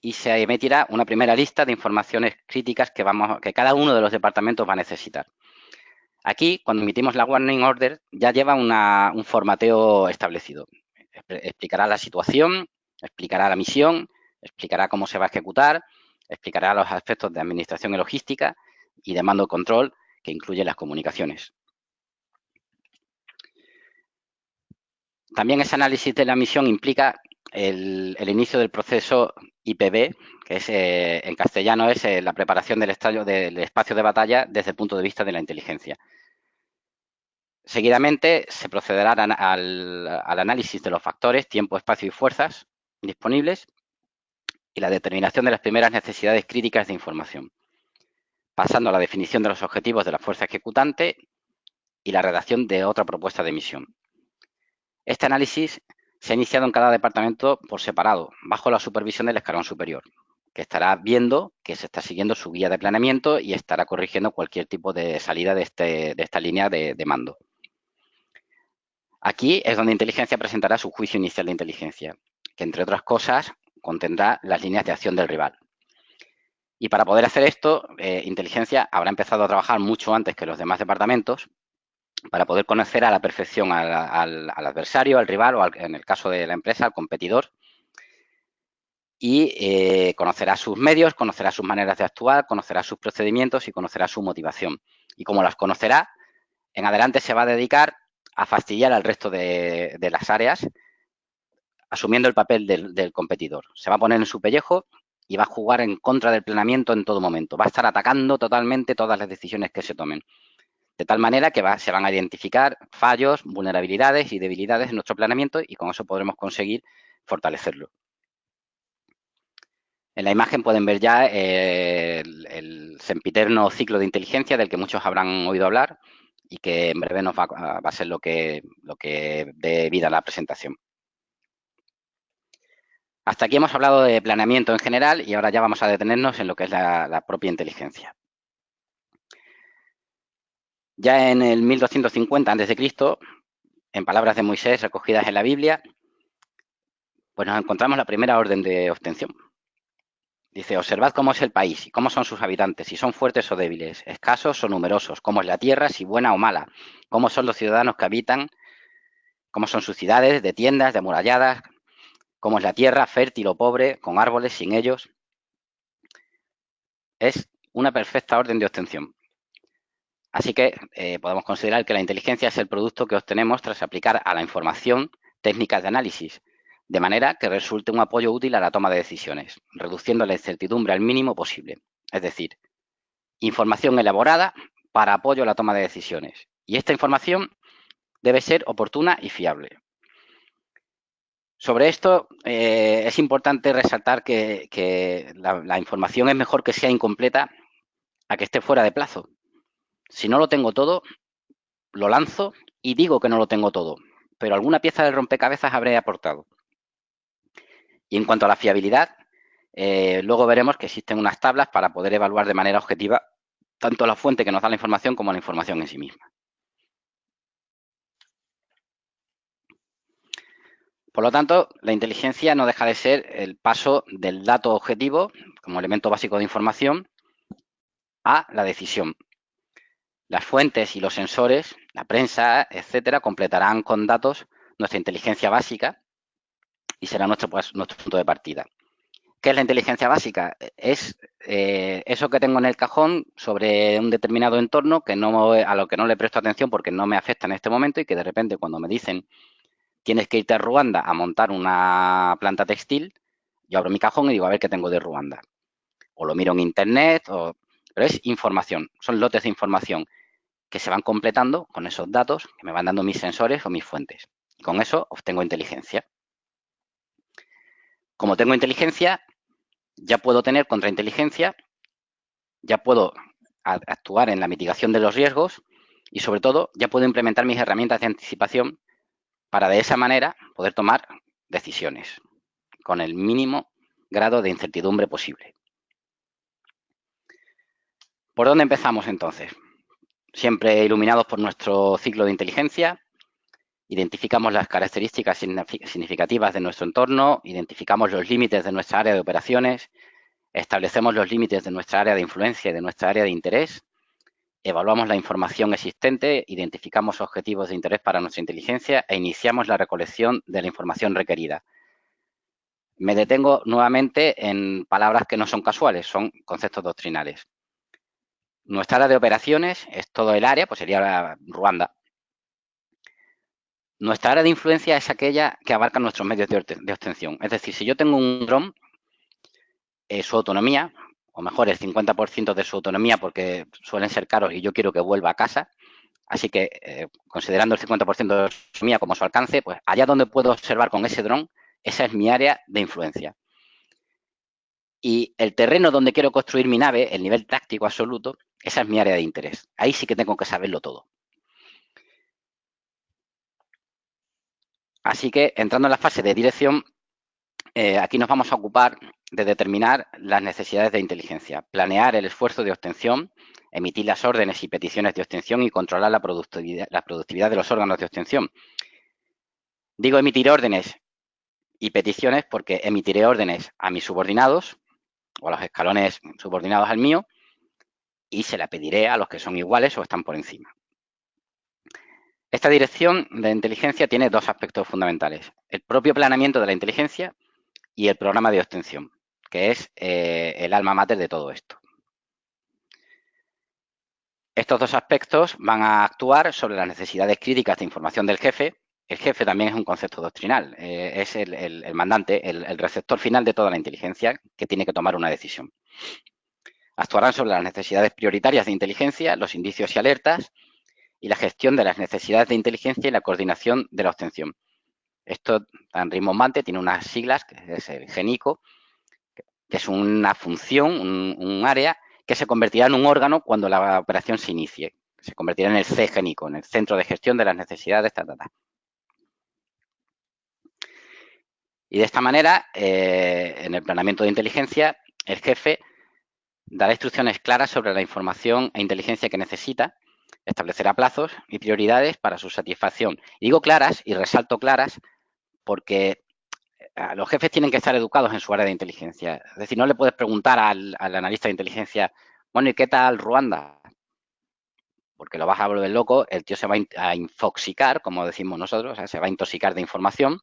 y se emitirá una primera lista de informaciones críticas que cada uno de los departamentos va a necesitar. Aquí, cuando emitimos la warning order, ya lleva un formateo establecido. Explicará la situación, explicará la misión, explicará cómo se va a ejecutar, explicará los aspectos de administración y logística y de mando y control, que incluye las comunicaciones. También ese análisis de la misión implica el inicio del proceso IPB, que es, en castellano es la preparación del espacio de batalla desde el punto de vista de la inteligencia. Seguidamente se procederá al análisis de los factores tiempo, espacio y fuerzas disponibles y la determinación de las primeras necesidades críticas de información, pasando a la definición de los objetivos de la fuerza ejecutante y la redacción de otra propuesta de misión. Este análisis se ha iniciado en cada departamento por separado, bajo la supervisión del escalón superior, que estará viendo que se está siguiendo su guía de planeamiento y estará corrigiendo cualquier tipo de salida de esta línea de mando. Aquí es donde inteligencia presentará su juicio inicial de inteligencia, que entre otras cosas contendrá las líneas de acción del rival. Y para poder hacer esto, inteligencia habrá empezado a trabajar mucho antes que los demás departamentos para poder conocer a la perfección al adversario, al rival o, en el caso de la empresa, al competidor. Y conocerá sus medios, conocerá sus maneras de actuar, conocerá sus procedimientos y conocerá su motivación. Y como las conocerá, en adelante se va a dedicar a fastidiar al resto de las áreas, asumiendo el papel del competidor. Se va a poner en su pellejo y va a jugar en contra del planeamiento en todo momento. Va a estar atacando totalmente todas las decisiones que se tomen. De tal manera que se van a identificar fallos, vulnerabilidades y debilidades en nuestro planeamiento y con eso podremos conseguir fortalecerlo. En la imagen pueden ver ya el sempiterno ciclo de inteligencia del que muchos habrán oído hablar y que en breve nos va a ser lo que dé vida a la presentación. Hasta aquí hemos hablado de planeamiento en general y ahora ya vamos a detenernos en lo que es la propia inteligencia. Ya en el 1250 a.C., en palabras de Moisés recogidas en la Biblia, pues nos encontramos la primera orden de obtención. Dice, observad cómo es el país y cómo son sus habitantes, si son fuertes o débiles, escasos o numerosos, cómo es la tierra, si buena o mala, cómo son los ciudadanos que habitan, cómo son sus ciudades, de tiendas, de amuralladas, cómo es la tierra, fértil o pobre, con árboles, sin ellos. Es una perfecta orden de obtención. Así que podemos considerar que la inteligencia es el producto que obtenemos tras aplicar a la información técnicas de análisis, de manera que resulte un apoyo útil a la toma de decisiones, reduciendo la incertidumbre al mínimo posible. Es decir, información elaborada para apoyo a la toma de decisiones. Y esta información debe ser oportuna y fiable. Sobre esto es importante resaltar que la información es mejor que sea incompleta a que esté fuera de plazo. Si no lo tengo todo, lo lanzo y digo que no lo tengo todo, pero alguna pieza del rompecabezas habré aportado. Y en cuanto a la fiabilidad, luego veremos que existen unas tablas para poder evaluar de manera objetiva tanto la fuente que nos da la información como la información en sí misma. Por lo tanto, la inteligencia no deja de ser el paso del dato objetivo, como elemento básico de información, a la decisión. Las fuentes y los sensores, la prensa, etcétera, completarán con datos nuestra inteligencia básica y será nuestro punto de partida. ¿Qué es la inteligencia básica? Es eso que tengo en el cajón sobre un determinado entorno a lo que no le presto atención porque no me afecta en este momento y que de repente cuando me dicen tienes que irte a Ruanda a montar una planta textil, yo abro mi cajón y digo a ver qué tengo de Ruanda. O lo miro en internet, pero es información, son lotes de información que se van completando con esos datos que me van dando mis sensores o mis fuentes. Y con eso obtengo inteligencia. Como tengo inteligencia, ya puedo tener contrainteligencia, ya puedo actuar en la mitigación de los riesgos y, sobre todo, ya puedo implementar mis herramientas de anticipación para, de esa manera, poder tomar decisiones con el mínimo grado de incertidumbre posible. ¿Por dónde empezamos, entonces? Siempre iluminados por nuestro ciclo de inteligencia, identificamos las características significativas de nuestro entorno, identificamos los límites de nuestra área de operaciones, establecemos los límites de nuestra área de influencia y de nuestra área de interés, evaluamos la información existente, identificamos objetivos de interés para nuestra inteligencia e iniciamos la recolección de la información requerida. Me detengo nuevamente en palabras que no son casuales, son conceptos doctrinales. Nuestra área de operaciones es todo el área, pues sería Ruanda. Nuestra área de influencia es aquella que abarca nuestros medios de obtención. Es decir, si yo tengo un dron, su autonomía, o mejor, el 50% de su autonomía, porque suelen ser caros y yo quiero que vuelva a casa, así que considerando el 50% de su autonomía como su alcance, pues allá donde puedo observar con ese dron, esa es mi área de influencia. Y el terreno donde quiero construir mi nave, el nivel táctico absoluto, esa es mi área de interés. Ahí sí que tengo que saberlo todo. Así que, entrando en la fase de dirección, aquí nos vamos a ocupar de determinar las necesidades de inteligencia, planear el esfuerzo de obtención, emitir las órdenes y peticiones de obtención y controlar la productividad de los órganos de obtención. Digo emitir órdenes y peticiones porque emitiré órdenes a mis subordinados o a los escalones subordinados al mío y se la pediré a los que son iguales o están por encima. Esta dirección de inteligencia tiene dos aspectos fundamentales: el propio planeamiento de la inteligencia y el programa de obtención, que es el alma mater de todo esto. Estos dos aspectos van a actuar sobre las necesidades críticas de información del jefe. El jefe también es un concepto doctrinal, es el mandante, el receptor final de toda la inteligencia que tiene que tomar una decisión. Actuarán sobre las necesidades prioritarias de inteligencia, los indicios y alertas, y la gestión de las necesidades de inteligencia y la coordinación de la obtención. Esto tan rimbombante, tiene unas siglas, que es el GENICO, que es una función, un área que se convertirá en un órgano cuando la operación se inicie. Se convertirá en el CGENICO, en el Centro de Gestión de las Necesidades. Y de esta manera, en el planeamiento de inteligencia, el jefe dará instrucciones claras sobre la información e inteligencia que necesita, establecerá plazos y prioridades para su satisfacción. Y digo claras y resalto claras porque los jefes tienen que estar educados en su área de inteligencia. Es decir, no le puedes preguntar al analista de inteligencia, bueno, ¿y qué tal Ruanda? Porque lo vas a volver loco, el tío se va a infoxicar, como decimos nosotros, o sea, se va a intoxicar de información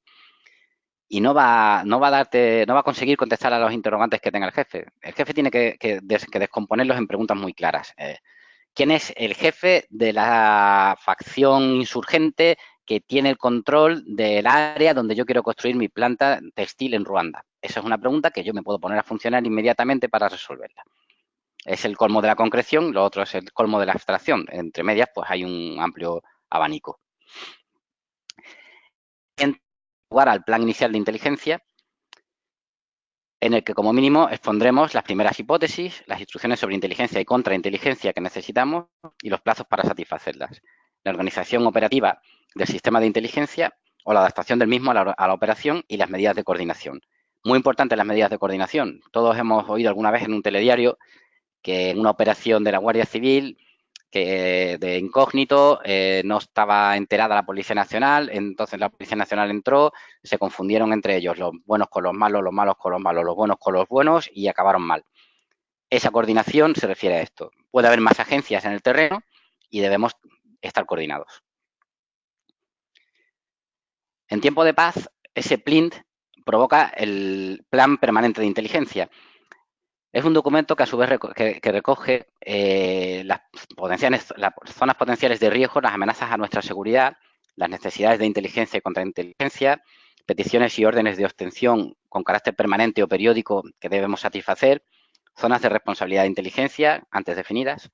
y no va a conseguir contestar a los interrogantes que tenga el jefe. El jefe tiene que descomponerlos en preguntas muy claras. ¿Quién es el jefe de la facción insurgente que tiene el control del área donde yo quiero construir mi planta textil en Ruanda? Esa es una pregunta que yo me puedo poner a funcionar inmediatamente para resolverla. Es el colmo de la concreción, lo otro es el colmo de la abstracción. Entre medias, pues hay un amplio abanico. En lugar al plan inicial de inteligencia, en el que como mínimo expondremos las primeras hipótesis, las instrucciones sobre inteligencia y contrainteligencia que necesitamos y los plazos para satisfacerlas, la organización operativa del sistema de inteligencia o la adaptación del mismo a la operación y las medidas de coordinación. Muy importantes las medidas de coordinación. Todos hemos oído alguna vez en un telediario que en una operación de la Guardia Civil que de incógnito, no estaba enterada la Policía Nacional, entonces la Policía Nacional entró, se confundieron entre ellos, los buenos con los malos con los malos, los buenos con los buenos y acabaron mal. Esa coordinación se refiere a esto. Puede haber más agencias en el terreno y debemos estar coordinados. En tiempo de paz, ese PLINT provoca el Plan Permanente de Inteligencia. Es un documento que a su vez recoge las zonas potenciales de riesgo, las amenazas a nuestra seguridad, las necesidades de inteligencia y contrainteligencia, peticiones y órdenes de obtención con carácter permanente o periódico que debemos satisfacer, zonas de responsabilidad de inteligencia antes definidas,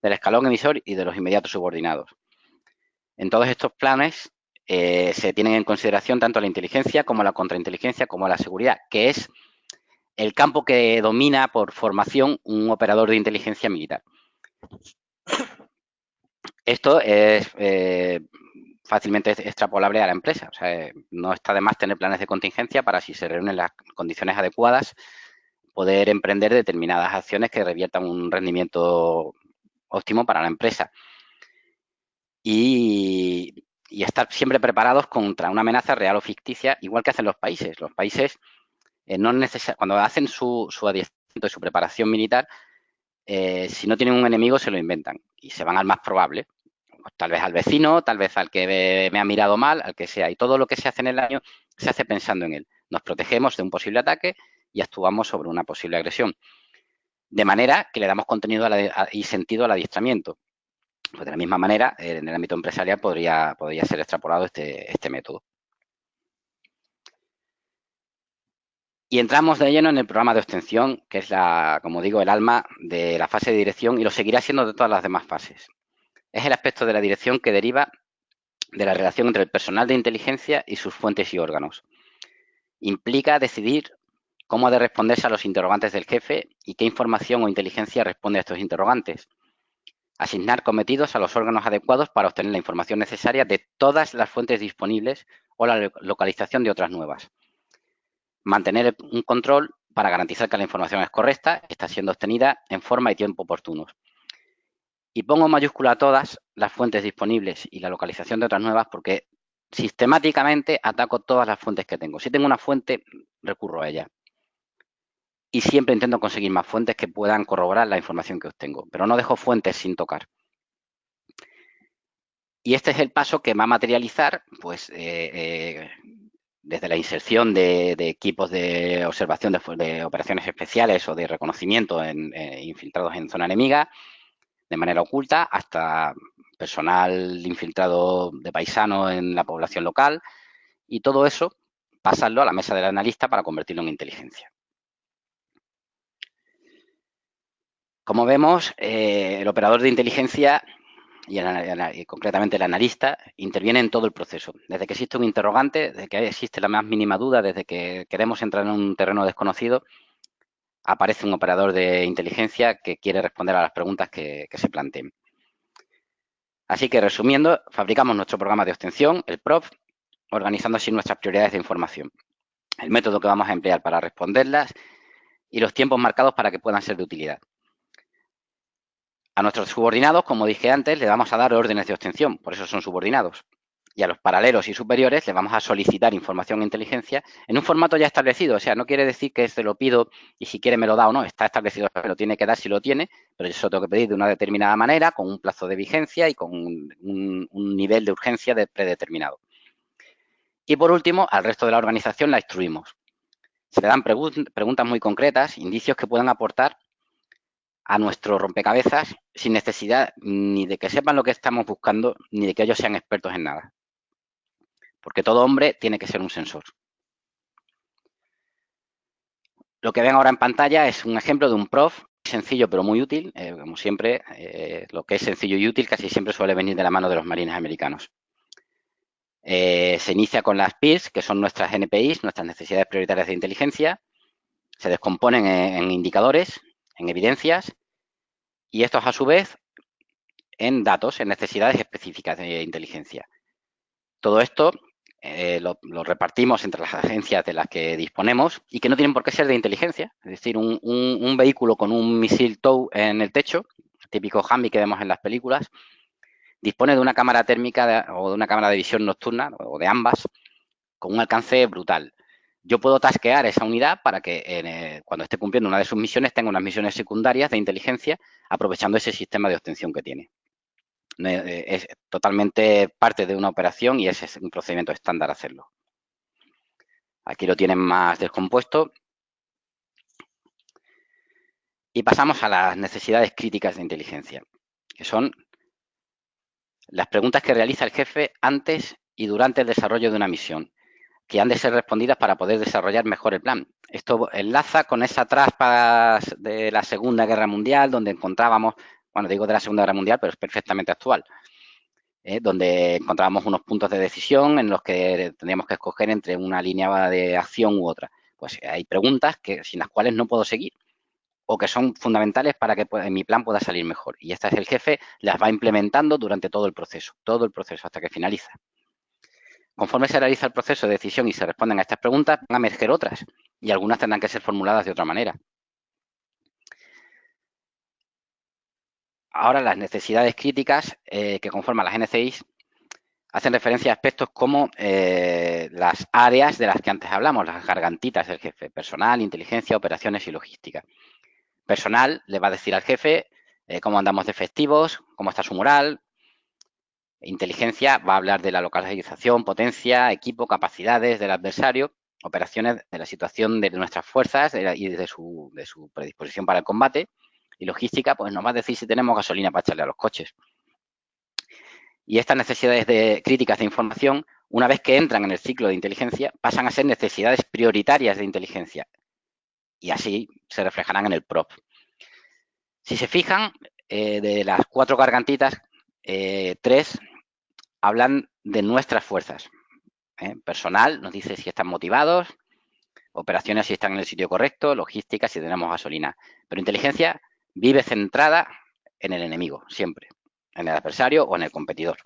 del escalón emisor y de los inmediatos subordinados. En todos estos planes se tienen en consideración tanto la inteligencia como la contrainteligencia como la seguridad, que es el campo que domina por formación un operador de inteligencia militar. Esto es fácilmente extrapolable a la empresa. O sea, no está de más tener planes de contingencia para, si se reúnen las condiciones adecuadas, poder emprender determinadas acciones que reviertan un rendimiento óptimo para la empresa. Y estar siempre preparados contra una amenaza real o ficticia, igual que hacen los países. Los países cuando hacen su adiestramiento y su preparación militar, si no tienen un enemigo se lo inventan y se van al más probable. Pues tal vez al vecino, tal vez al que me ha mirado mal, al que sea. Y todo lo que se hace en el año se hace pensando en él. Nos protegemos de un posible ataque y actuamos sobre una posible agresión. De manera que le damos contenido y sentido al adiestramiento. Pues de la misma manera, en el ámbito empresarial podría ser extrapolado este método. Y entramos de lleno en el programa de obtención, que es, como digo, el alma de la fase de dirección y lo seguirá siendo de todas las demás fases. Es el aspecto de la dirección que deriva de la relación entre el personal de inteligencia y sus fuentes y órganos. Implica decidir cómo ha de responderse a los interrogantes del jefe y qué información o inteligencia responde a estos interrogantes. Asignar cometidos a los órganos adecuados para obtener la información necesaria de todas las fuentes disponibles o la localización de otras nuevas. Mantener un control para garantizar que la información es correcta, está siendo obtenida en forma y tiempo oportunos. Y pongo en mayúscula todas las fuentes disponibles y la localización de otras nuevas porque sistemáticamente ataco todas las fuentes que tengo. Si tengo una fuente, recurro a ella. Y siempre intento conseguir más fuentes que puedan corroborar la información que obtengo, pero no dejo fuentes sin tocar. Y este es el paso que va a materializar, pues, desde la inserción de equipos de observación de operaciones especiales o de reconocimiento infiltrados en zona enemiga, de manera oculta, hasta personal infiltrado de paisano en la población local, y todo eso pasarlo a la mesa del analista para convertirlo en inteligencia. Como vemos, el operador de inteligencia y concretamente el analista interviene en todo el proceso. Desde que existe un interrogante, desde que existe la más mínima duda, desde que queremos entrar en un terreno desconocido, aparece un operador de inteligencia que quiere responder a las preguntas que se planteen. Así que, resumiendo, fabricamos nuestro programa de obtención, el PROF, organizando así nuestras prioridades de información, el método que vamos a emplear para responderlas y los tiempos marcados para que puedan ser de utilidad. A nuestros subordinados, como dije antes, le vamos a dar órdenes de obtención, por eso son subordinados. Y a los paralelos y superiores les vamos a solicitar información e inteligencia en un formato ya establecido. O sea, no quiere decir que se lo pido y si quiere me lo da o no. Está establecido, me lo tiene que dar si lo tiene, pero yo se lo tengo que pedir de una determinada manera, con un plazo de vigencia y con un nivel de urgencia predeterminado. Y por último, al resto de la organización la instruimos. Se le dan preguntas muy concretas, indicios que puedan aportar a nuestro rompecabezas sin necesidad ni de que sepan lo que estamos buscando, ni de que ellos sean expertos en nada. Porque todo hombre tiene que ser un sensor. Lo que ven ahora en pantalla es un ejemplo de un PROF sencillo pero muy útil. Como siempre, lo que es sencillo y útil casi siempre suele venir de la mano de los marines americanos. Se inicia con las PIRS, que son nuestras NPIs, nuestras necesidades prioritarias de inteligencia. Se descomponen en indicadores, en evidencias, y estos a su vez en datos, en necesidades específicas de inteligencia. Todo esto lo repartimos entre las agencias de las que disponemos y que no tienen por qué ser de inteligencia. Es decir, un vehículo con un misil TOW en el techo, típico Humvee que vemos en las películas, dispone de una cámara térmica o de una cámara de visión nocturna o de ambas con un alcance brutal. Yo puedo tasquear esa unidad para que cuando esté cumpliendo una de sus misiones tenga unas misiones secundarias de inteligencia aprovechando ese sistema de obtención que tiene. Es totalmente parte de una operación y es un procedimiento estándar hacerlo. Aquí lo tienen más descompuesto. Y pasamos a las necesidades críticas de inteligencia, que son las preguntas que realiza el jefe antes y durante el desarrollo de una misión, que han de ser respondidas para poder desarrollar mejor el plan. Esto enlaza con esa trampa de la Segunda Guerra Mundial, donde encontrábamos, bueno, digo de la Segunda Guerra Mundial, pero es perfectamente actual, donde encontrábamos unos puntos de decisión en los que tendríamos que escoger entre una línea de acción u otra. Pues hay preguntas sin las cuales no puedo seguir o que son fundamentales para que mi plan pueda salir mejor. Y esta es el jefe, las va implementando durante todo el proceso hasta que finaliza. Conforme se realiza el proceso de decisión y se responden a estas preguntas, van a emerger otras y algunas tendrán que ser formuladas de otra manera. Ahora, las necesidades críticas que conforman las NCIs hacen referencia a aspectos como las áreas de las que antes hablamos, las gargantitas del jefe, personal, inteligencia, operaciones y logística. Personal le va a decir al jefe cómo andamos de efectivos, cómo está su moral. Inteligencia va a hablar de la localización, potencia, equipo, capacidades del adversario, operaciones de la situación de nuestras fuerzas y de su predisposición para el combate. Y logística, pues nos va a decir si tenemos gasolina para echarle a los coches. Y estas necesidades críticas de información, una vez que entran en el ciclo de inteligencia, pasan a ser necesidades prioritarias de inteligencia. Y así se reflejarán en el PROP. Si se fijan, de las 4 gargantitas, 3 hablan de nuestras fuerzas. Personal nos dice si están motivados, operaciones si están en el sitio correcto, logística si tenemos gasolina. Pero inteligencia vive centrada en el enemigo, siempre, en el adversario o en el competidor.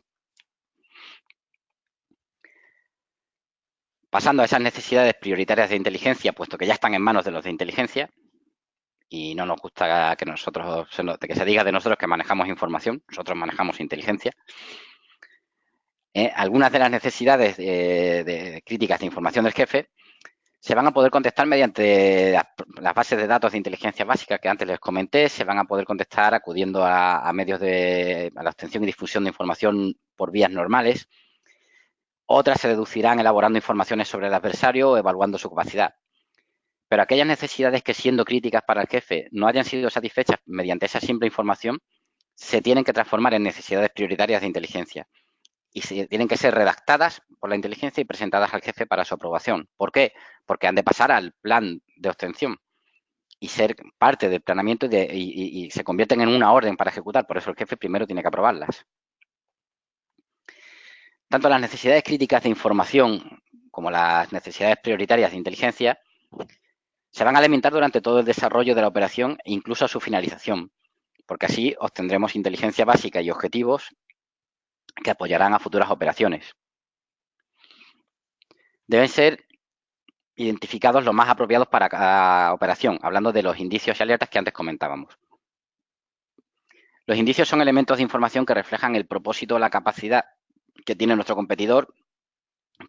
Pasando a esas necesidades prioritarias de inteligencia, puesto que ya están en manos de los de inteligencia, y no nos gusta que que se diga de nosotros que manejamos información, nosotros manejamos inteligencia. Algunas de las necesidades de críticas de información del jefe se van a poder contestar mediante las bases de datos de inteligencia básica que antes les comenté, se van a poder contestar acudiendo a medios a la obtención y difusión de información por vías normales. Otras se deducirán elaborando informaciones sobre el adversario o evaluando su capacidad. Pero aquellas necesidades que, siendo críticas para el jefe, no hayan sido satisfechas mediante esa simple información, se tienen que transformar en necesidades prioritarias de inteligencia y tienen que ser redactadas por la inteligencia y presentadas al jefe para su aprobación. ¿Por qué? Porque han de pasar al plan de obtención y ser parte del planeamiento y se convierten en una orden para ejecutar. Por eso el jefe primero tiene que aprobarlas. Tanto las necesidades críticas de información como las necesidades prioritarias de inteligencia se van a alimentar durante todo el desarrollo de la operación e incluso a su finalización, porque así obtendremos inteligencia básica y objetivos que apoyarán a futuras operaciones. Deben ser identificados los más apropiados para cada operación, hablando de los indicios y alertas que antes comentábamos. Los indicios son elementos de información que reflejan el propósito o la capacidad que tiene nuestro competidor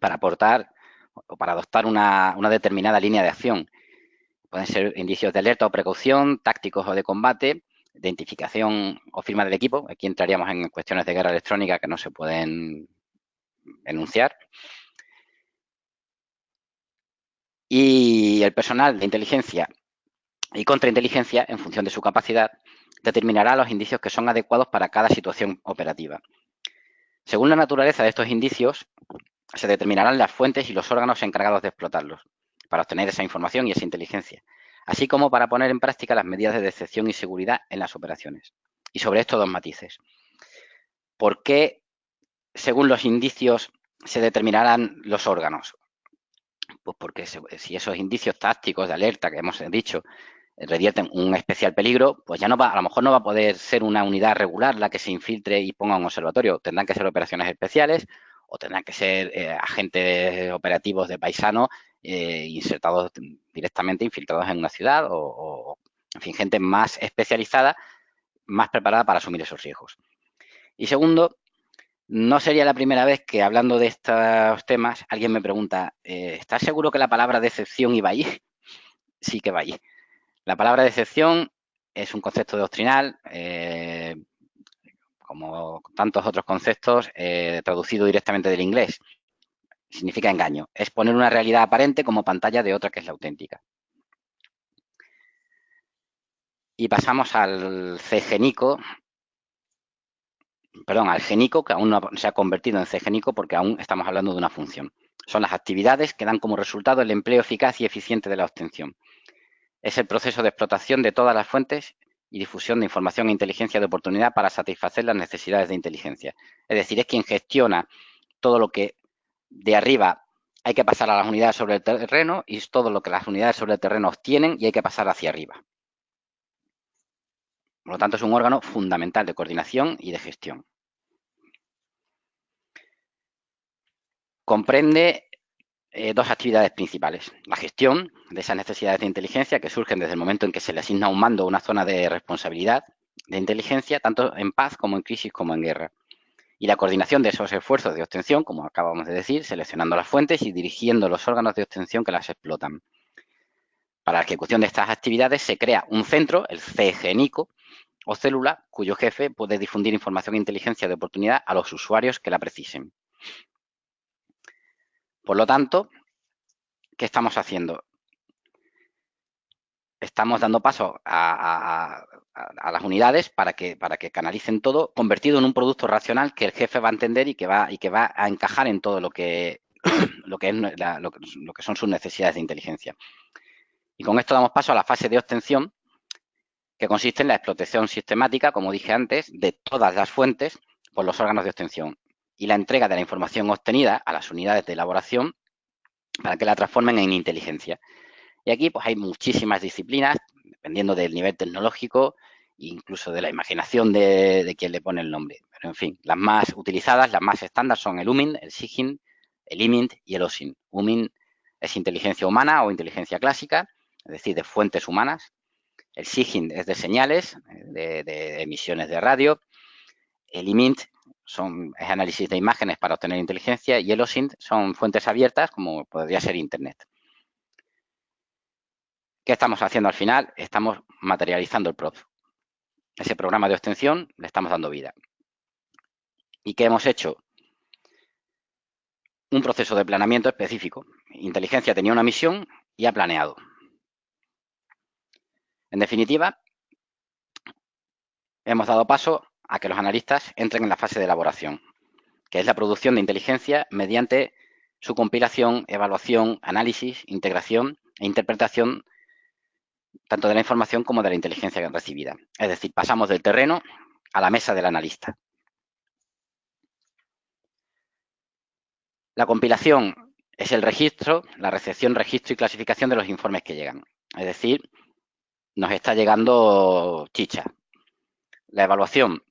para aportar o para adoptar una determinada línea de acción. Pueden ser indicios de alerta o precaución, tácticos o de combate, identificación o firma del equipo. Aquí entraríamos en cuestiones de guerra electrónica que no se pueden enunciar. Y el personal de inteligencia y contrainteligencia, en función de su capacidad, determinará los indicios que son adecuados para cada situación operativa. Según la naturaleza de estos indicios, se determinarán las fuentes y los órganos encargados de explotarlos para obtener esa información y esa inteligencia, así como para poner en práctica las medidas de detección y seguridad en las operaciones. Y sobre esto 2 matices. ¿Por qué, según los indicios, se determinarán los órganos? Pues porque si esos indicios tácticos de alerta que hemos dicho revierten un especial peligro, pues ya a lo mejor no va a poder ser una unidad regular la que se infiltre y ponga un observatorio. Tendrán que ser operaciones especiales o tendrán que ser agentes operativos de paisano insertados directamente, infiltrados en una ciudad o, en fin, gente más especializada, más preparada para asumir esos riesgos. Y segundo, no sería la primera vez que, hablando de estos temas, alguien me pregunta, ¿estás seguro que la palabra decepción iba allí? Sí que va allí. La palabra decepción es un concepto doctrinal, como tantos otros conceptos, traducido directamente del inglés. Significa engaño. Es poner una realidad aparente como pantalla de otra que es la auténtica. Y pasamos al cegenico, perdón, al genico, que aún no se ha convertido en cegenico porque aún estamos hablando de una función. Son las actividades que dan como resultado el empleo eficaz y eficiente de la obtención. Es el proceso de explotación de todas las fuentes y difusión de información e inteligencia de oportunidad para satisfacer las necesidades de inteligencia. Es decir, es quien gestiona todo lo que de arriba hay que pasar a las unidades sobre el terreno y todo lo que las unidades sobre el terreno obtienen y hay que pasar hacia arriba. Por lo tanto, es un órgano fundamental de coordinación y de gestión. Comprende 2 actividades principales. La gestión de esas necesidades de inteligencia que surgen desde el momento en que se le asigna un mando o una zona de responsabilidad de inteligencia, tanto en paz como en crisis como en guerra. Y la coordinación de esos esfuerzos de obtención, como acabamos de decir, seleccionando las fuentes y dirigiendo los órganos de obtención que las explotan. Para la ejecución de estas actividades se crea un centro, el CEGENICO, o célula cuyo jefe puede difundir información e inteligencia de oportunidad a los usuarios que la precisen. Por lo tanto, ¿qué estamos haciendo? Estamos dando paso a las unidades para que canalicen todo, convertido en un producto racional que el jefe va a entender y que va a encajar en todo lo que son sus necesidades de inteligencia. Y con esto damos paso a la fase de obtención, que consiste en la explotación sistemática, como dije antes, de todas las fuentes por los órganos de obtención y la entrega de la información obtenida a las unidades de elaboración para que la transformen en inteligencia. Y aquí pues hay muchísimas disciplinas, dependiendo del nivel tecnológico e incluso de la imaginación de quien le pone el nombre. Pero en fin, las más utilizadas, las más estándar son el UMIN, el SIGINT, el IMINT y el OSINT. UMIN es inteligencia humana o inteligencia clásica, es decir, de fuentes humanas. El SIGINT es de señales, de emisiones de radio. El IMINT es análisis de imágenes para obtener inteligencia y el OSINT son fuentes abiertas, como podría ser Internet. ¿Qué estamos haciendo al final? Estamos materializando el PROF. Ese programa de obtención le estamos dando vida. ¿Y qué hemos hecho? Un proceso de planeamiento específico. Inteligencia tenía una misión y ha planeado. En definitiva, hemos dado paso a que los analistas entren en la fase de elaboración, que es la producción de inteligencia mediante su compilación, evaluación, análisis, integración e interpretación tanto de la información como de la inteligencia recibida. Es decir, pasamos del terreno a la mesa del analista. La compilación es el registro, la recepción, registro y clasificación de los informes que llegan. Es decir, nos está llegando chicha. La evaluación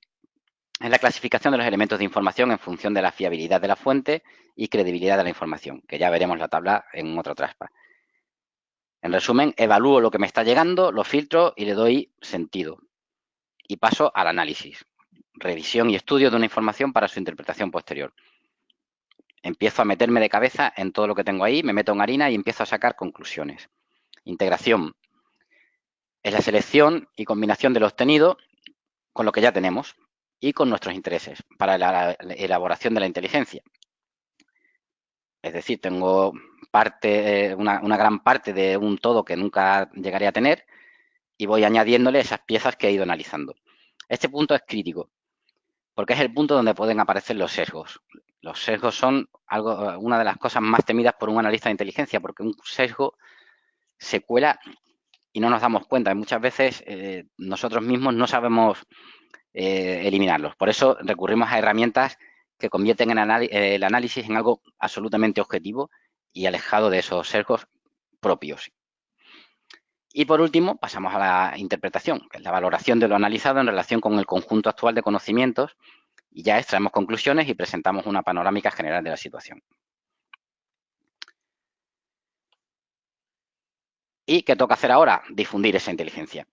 es la clasificación de los elementos de información en función de la fiabilidad de la fuente y credibilidad de la información, que ya veremos la tabla en otra traspa. En resumen, evalúo lo que me está llegando, lo filtro y le doy sentido. Y paso al análisis, revisión y estudio de una información para su interpretación posterior. Empiezo a meterme de cabeza en todo lo que tengo ahí, me meto en harina y empiezo a sacar conclusiones. Integración es la selección y combinación de lo obtenido con lo que ya tenemos y con nuestros intereses para la elaboración de la inteligencia. Es decir, tengo una gran parte de un todo que nunca llegaré a tener y voy añadiéndole esas piezas que he ido analizando. Este punto es crítico porque es el punto donde pueden aparecer los sesgos. Los sesgos son una de las cosas más temidas por un analista de inteligencia, porque un sesgo se cuela y no nos damos cuenta. Y muchas veces nosotros mismos no sabemos eliminarlos. Por eso recurrimos a herramientas que convierten el análisis en algo absolutamente objetivo y alejado de esos sesgos propios. Y por último, pasamos a la interpretación, que es la valoración de lo analizado en relación con el conjunto actual de conocimientos y ya extraemos conclusiones y presentamos una panorámica general de la situación. ¿Y qué toca hacer ahora? Difundir esa inteligencia.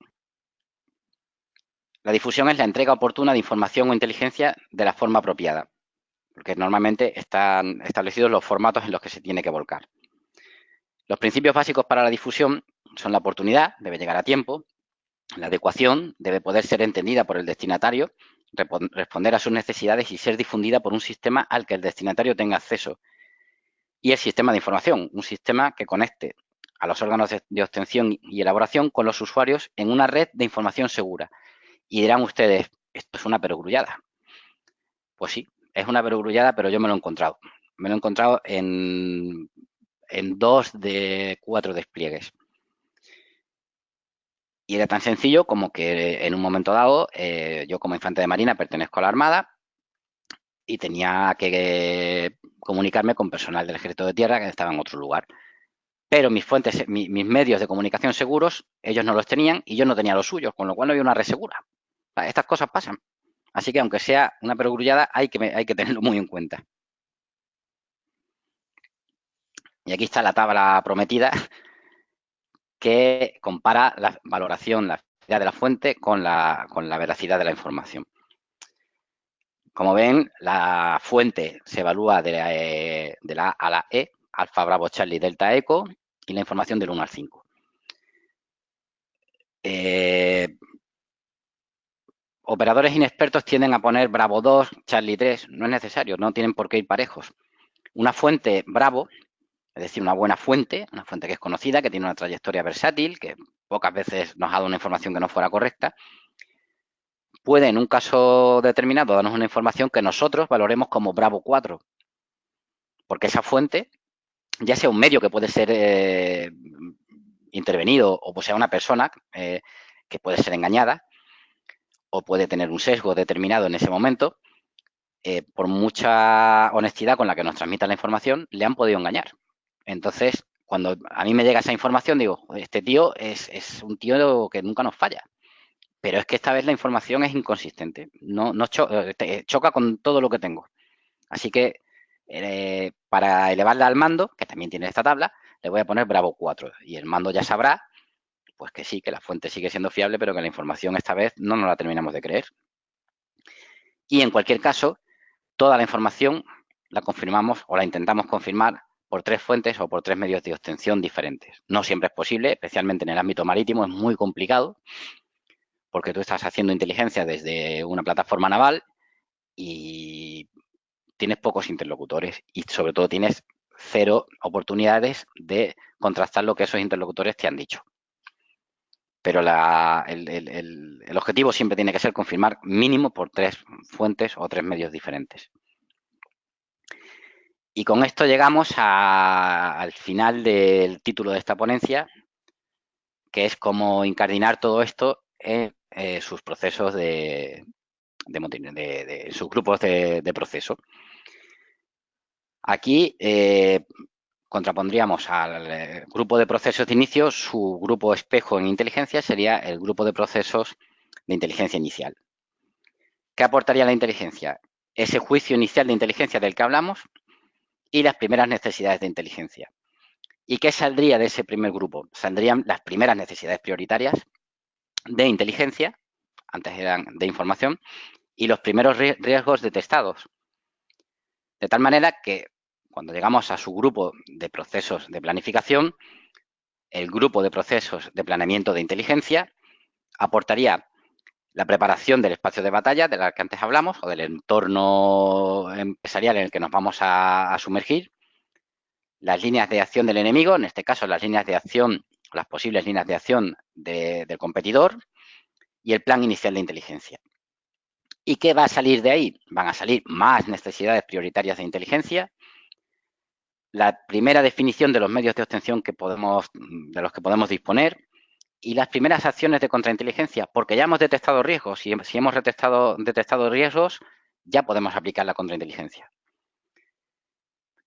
La difusión es la entrega oportuna de información o inteligencia de la forma apropiada, porque normalmente están establecidos los formatos en los que se tiene que volcar. Los principios básicos para la difusión son la oportunidad, debe llegar a tiempo, la adecuación debe poder ser entendida por el destinatario, responder a sus necesidades y ser difundida por un sistema al que el destinatario tenga acceso. Y el sistema de información, un sistema que conecte a los órganos de obtención y elaboración con los usuarios en una red de información segura. Y dirán ustedes, esto es una perogrullada. Pues sí, es una perogrullada, pero yo me lo he encontrado. Me lo he encontrado en 2 de 4 despliegues. Y era tan sencillo como que en un momento dado, yo como infante de marina pertenezco a la Armada y tenía que comunicarme con personal del Ejército de Tierra que estaba en otro lugar. Pero mis medios de comunicación seguros, ellos no los tenían y yo no tenía los suyos, con lo cual no había una red segura. Estas cosas pasan. Así que aunque sea una perogrullada, hay que tenerlo muy en cuenta. Y aquí está la tabla prometida que compara la valoración, la fiabilidad de la fuente con la veracidad de la información. Como ven, la fuente se evalúa de la A a la E, alfa, bravo, Charlie, delta, eco, y la información del 1 al 5. operadores inexpertos tienden a poner Bravo 2, Charlie 3. No es necesario, no tienen por qué ir parejos. Una fuente Bravo, es decir, una buena fuente, una fuente que es conocida, que tiene una trayectoria versátil, que pocas veces nos ha dado una información que no fuera correcta, puede en un caso determinado darnos una información que nosotros valoremos como Bravo 4, porque esa fuente, ya sea un medio que puede ser intervenido o sea una persona que puede ser engañada o puede tener un sesgo determinado en ese momento, por mucha honestidad con la que nos transmita la información, le han podido engañar. Entonces, cuando a mí me llega esa información, digo, este tío es un tío que nunca nos falla. Pero es que esta vez la información es inconsistente, no choca con todo lo que tengo. Así que para elevarla al mando, que también tiene esta tabla, le voy a poner Bravo 4 y el mando ya sabrá pues que sí, que la fuente sigue siendo fiable, pero que la información esta vez no nos la terminamos de creer. Y en cualquier caso, toda la información la confirmamos o la intentamos confirmar por 3 fuentes o por 3 medios de obtención diferentes. No siempre es posible, especialmente en el ámbito marítimo, es muy complicado, porque tú estás haciendo inteligencia desde una plataforma naval y tienes pocos interlocutores y sobre todo tienes 0 oportunidades de contrastar lo que esos interlocutores te han dicho. Pero el objetivo siempre tiene que ser confirmar mínimo por 3 fuentes o 3 medios diferentes. Y con esto llegamos al final del título de esta ponencia, que es cómo incardinar todo esto en sus procesos sus grupos de proceso. Aquí contrapondríamos al grupo de procesos de inicio, su grupo espejo en inteligencia sería el grupo de procesos de inteligencia inicial. ¿Qué aportaría la inteligencia? Ese juicio inicial de inteligencia del que hablamos y las primeras necesidades de inteligencia. ¿Y qué saldría de ese primer grupo? Saldrían las primeras necesidades prioritarias de inteligencia, antes eran de información, y los primeros riesgos detectados. De tal manera que cuando llegamos a su grupo de procesos de planificación, el grupo de procesos de planeamiento de inteligencia aportaría la preparación del espacio de batalla, de la que antes hablamos, o del entorno empresarial en el que nos vamos a sumergir, las líneas de acción del enemigo, en este caso las líneas de acción, las posibles líneas de acción del competidor, y el plan inicial de inteligencia. ¿Y qué va a salir de ahí? Van a salir más necesidades prioritarias de inteligencia, la primera definición de los medios de obtención de los que podemos disponer y las primeras acciones de contrainteligencia, porque ya hemos detectado riesgos. Si hemos detectado riesgos, ya podemos aplicar la contrainteligencia.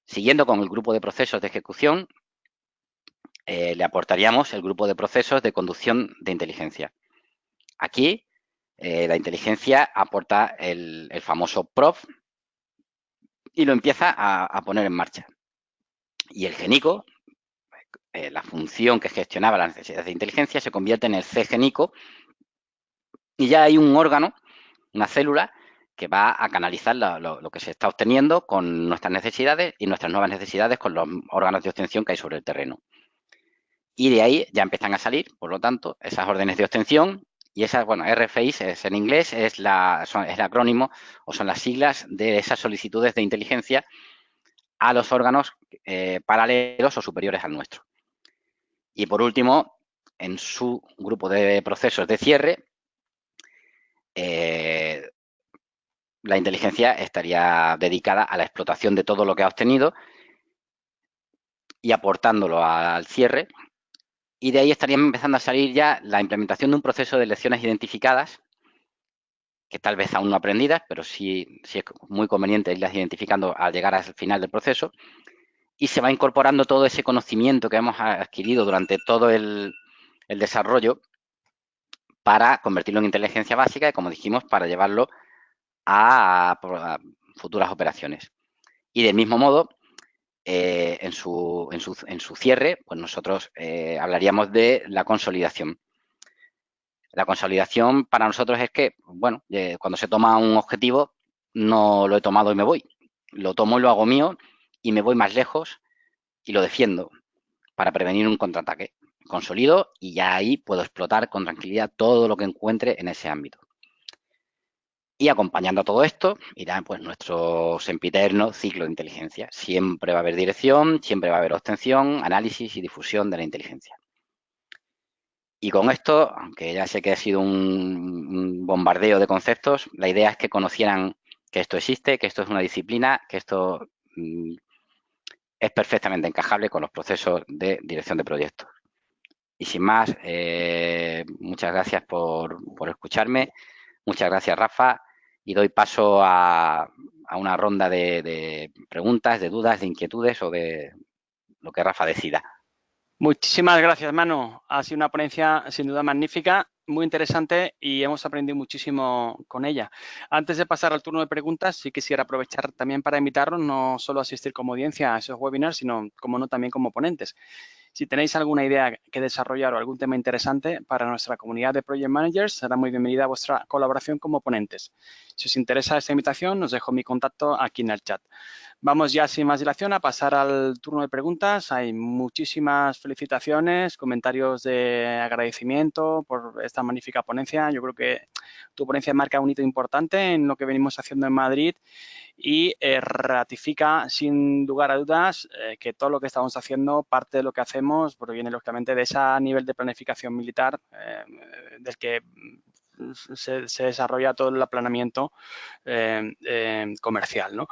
Siguiendo con el grupo de procesos de ejecución, le aportaríamos el grupo de procesos de conducción de inteligencia. Aquí, la inteligencia aporta el famoso PROF y lo empieza a poner en marcha. Y el GENICO, la función que gestionaba las necesidades de inteligencia, se convierte en el CGENICO y ya hay un órgano, una célula, que va a canalizar lo que se está obteniendo con nuestras necesidades y nuestras nuevas necesidades con los órganos de obtención que hay sobre el terreno. Y de ahí ya empiezan a salir, por lo tanto, esas órdenes de obtención y esas, bueno, RFIs es en inglés, es el acrónimo o son las siglas de esas solicitudes de inteligencia a los órganos paralelos o superiores al nuestro. Y por último, en su grupo de procesos de cierre, la inteligencia estaría dedicada a la explotación de todo lo que ha obtenido y aportándolo al cierre. Y de ahí estaría empezando a salir ya la implementación de un proceso de lecciones identificadas, que tal vez aún no aprendidas, pero sí es muy conveniente irlas identificando al llegar al final del proceso. Y se va incorporando todo ese conocimiento que hemos adquirido durante todo el desarrollo para convertirlo en inteligencia básica y, como dijimos, para llevarlo a futuras operaciones. Y del mismo modo, en su cierre, pues nosotros hablaríamos de la consolidación. La consolidación para nosotros es que, bueno, cuando se toma un objetivo, no lo he tomado y me voy. Lo tomo y lo hago mío y me voy más lejos y lo defiendo para prevenir un contraataque. Consolido y ya ahí puedo explotar con tranquilidad todo lo que encuentre en ese ámbito. Y acompañando a todo esto irá pues nuestro sempiterno ciclo de inteligencia. Siempre va a haber dirección, siempre va a haber obtención, análisis y difusión de la inteligencia. Y con esto, aunque ya sé que ha sido un bombardeo de conceptos, la idea es que conocieran que esto existe, que esto es una disciplina, que esto es perfectamente encajable con los procesos de dirección de proyectos. Y sin más, muchas gracias por escucharme, muchas gracias Rafa, y doy paso a una ronda de preguntas, de dudas, de inquietudes o de lo que Rafa decida. Muchísimas gracias, Manu. Ha sido una ponencia sin duda magnífica, muy interesante y hemos aprendido muchísimo con ella. Antes de pasar al turno de preguntas, sí quisiera aprovechar también para invitarlos no solo a asistir como audiencia a esos webinars, sino, como no, también como ponentes. Si tenéis alguna idea que desarrollar o algún tema interesante para nuestra comunidad de Project Managers, será muy bienvenida vuestra colaboración como ponentes. Si os interesa esta invitación, os dejo mi contacto aquí en el chat. Vamos ya sin más dilación a pasar al turno de preguntas. Hay muchísimas felicitaciones, comentarios de agradecimiento por esta magnífica ponencia. Yo creo que tu ponencia marca un hito importante en lo que venimos haciendo en Madrid y ratifica sin lugar a dudas que todo lo que estamos haciendo, parte de lo que hacemos, proviene lógicamente de ese nivel de planificación militar del que se desarrolla todo el aplanamiento comercial, ¿no?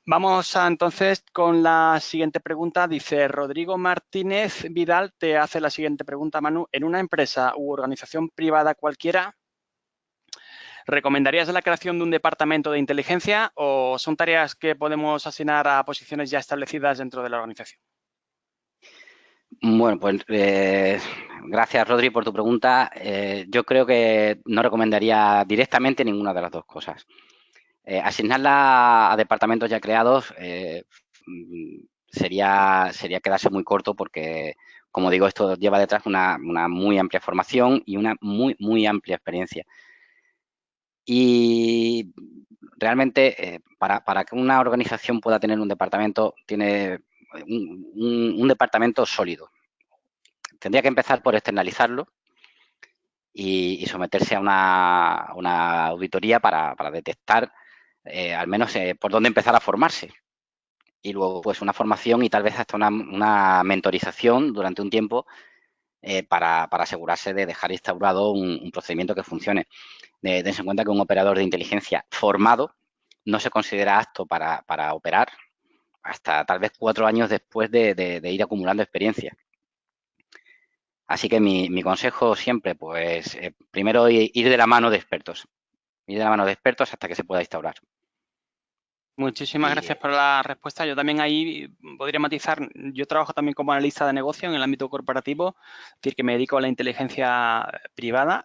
Vamos entonces con la siguiente pregunta. Dice Rodrigo Martínez Vidal, te hace la siguiente pregunta, Manu. En una empresa u organización privada cualquiera, ¿recomendarías la creación de un departamento de inteligencia o son tareas que podemos asignar a posiciones ya establecidas dentro de la organización? Bueno, pues gracias, Rodri, por tu pregunta. Yo creo que no recomendaría directamente ninguna de las dos cosas. Asignarla a departamentos ya creados sería quedarse muy corto porque, como digo, esto lleva detrás una muy amplia formación y una muy amplia experiencia. Y realmente, para que una organización pueda tener un departamento, tiene un departamento sólido. Tendría que empezar por externalizarlo y someterse a una auditoría para detectar al menos por dónde empezar a formarse. Y luego, pues, una formación y tal vez hasta una mentorización durante un tiempo para asegurarse de dejar instaurado un procedimiento que funcione. Dense en cuenta que un operador de inteligencia formado no se considera apto para operar hasta tal vez 4 años después de ir acumulando experiencia. Así que mi consejo siempre, pues, primero ir de la mano de expertos. Ir de la mano de expertos hasta que se pueda instaurar. Muchísimas gracias por la respuesta. Yo también ahí podría matizar, yo trabajo también como analista de negocio en el ámbito corporativo, es decir, que me dedico a la inteligencia privada,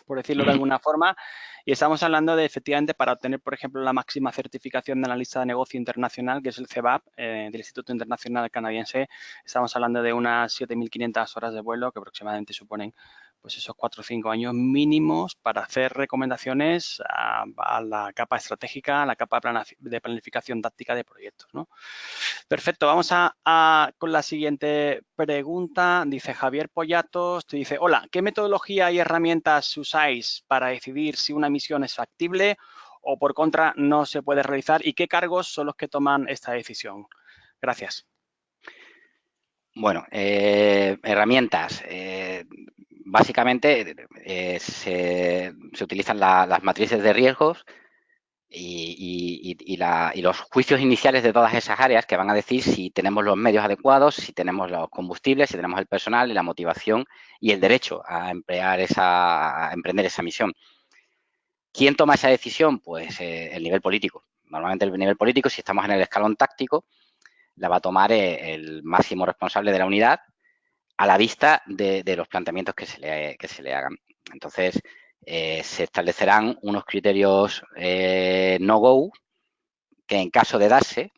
por decirlo de alguna forma, y estamos hablando de, efectivamente, para obtener, por ejemplo, la máxima certificación de analista de negocio internacional, que es el CEBAP, del Instituto Internacional Canadiense, estamos hablando de unas 7.500 horas de vuelo, que aproximadamente suponen pues esos 4 o 5 años mínimos para hacer recomendaciones a la capa estratégica, a la capa de planificación táctica de proyectos, ¿no? Perfecto, vamos con la siguiente pregunta. Dice Javier Pollatos, te dice, hola, ¿qué metodología y herramientas usáis para decidir si una misión es factible o por contra no se puede realizar y qué cargos son los que toman esta decisión? Gracias. Bueno, herramientas. Básicamente se utilizan las matrices de riesgos y los juicios iniciales de todas esas áreas que van a decir si tenemos los medios adecuados, si tenemos los combustibles, si tenemos el personal y la motivación y el derecho a emprender esa misión. ¿Quién toma esa decisión? Pues el nivel político. Normalmente el nivel político, si estamos en el escalón táctico, la va a tomar el máximo responsable de la unidad a la vista de los planteamientos que se le hagan. Entonces, se establecerán unos criterios no-go que en caso de darse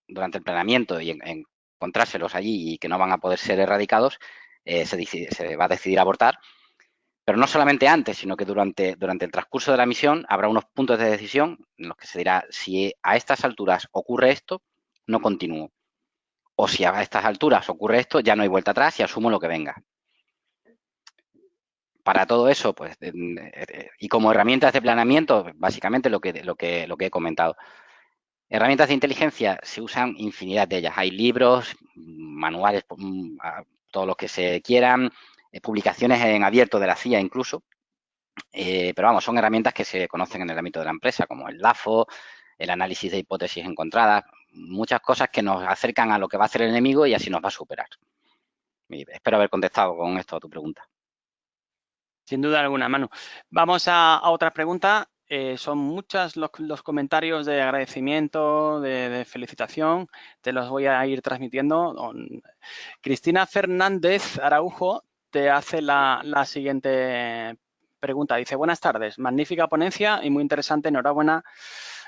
durante el planeamiento y encontrárselos allí y que no van a poder ser erradicados, se va a decidir abortar. Pero no solamente antes, sino que durante el transcurso de la misión habrá unos puntos de decisión en los que se dirá si a estas alturas ocurre esto, no continúo. O si a estas alturas ocurre esto, ya no hay vuelta atrás y asumo lo que venga. para todo eso, pues, y como herramientas de planeamiento, básicamente lo que he comentado. Herramientas de inteligencia, se usan infinidad de ellas. Hay libros, manuales, todos los que se quieran, publicaciones en abierto de la CIA incluso, pero vamos, son herramientas que se conocen en el ámbito de la empresa, como el LAFO, el análisis de hipótesis encontradas, muchas cosas que nos acercan a lo que va a hacer el enemigo y así nos va a superar. Y espero haber contestado con esto a tu pregunta. Sin duda alguna, Manu. Vamos a otra pregunta. Son muchos los comentarios de agradecimiento, de felicitación. Te los voy a ir transmitiendo. Cristina Fernández Araujo te hace la siguiente pregunta. Dice, buenas tardes, magnífica ponencia y muy interesante, enhorabuena.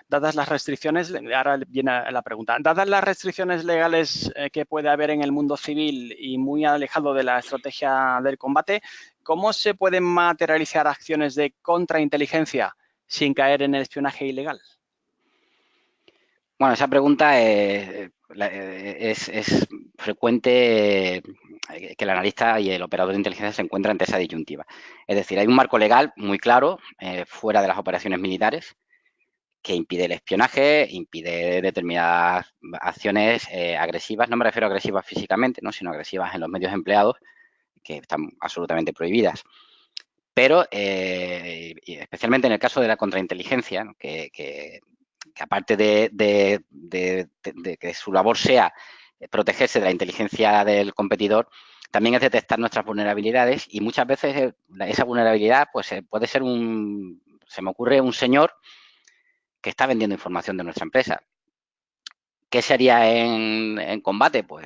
Dadas las restricciones, ahora viene la pregunta, dadas las restricciones legales que puede haber en el mundo civil y muy alejado de la estrategia del combate, ¿cómo se pueden materializar acciones de contrainteligencia sin caer en el espionaje ilegal? Bueno, esa pregunta es frecuente que el analista y el operador de inteligencia se encuentran ante esa disyuntiva. Es decir, hay un marco legal muy claro fuera de las operaciones militares que impide el espionaje, impide determinadas acciones agresivas. No me refiero a agresivas físicamente, ¿no?, sino agresivas en los medios empleados, que están absolutamente prohibidas. Pero, especialmente en el caso de la contrainteligencia, ¿no?, que aparte de que su labor sea protegerse de la inteligencia del competidor, también es detectar nuestras vulnerabilidades y muchas veces esa vulnerabilidad pues puede ser se me ocurre un señor que está vendiendo información de nuestra empresa. ¿Qué se haría en combate? Pues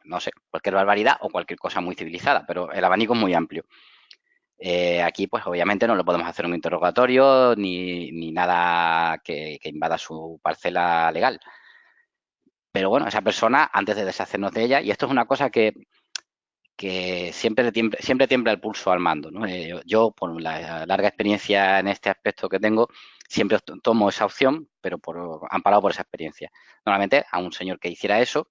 no sé, cualquier barbaridad o cualquier cosa muy civilizada, pero el abanico es muy amplio. Aquí, pues obviamente no lo podemos hacer un interrogatorio ni nada que invada su parcela legal. Pero bueno, esa persona, antes de deshacernos de ella, y esto es una cosa que siempre tiembla el pulso al mando, ¿no? Yo, por la larga experiencia en este aspecto que tengo, siempre tomo esa opción, pero amparado por esa experiencia. Normalmente, a un señor que hiciera eso,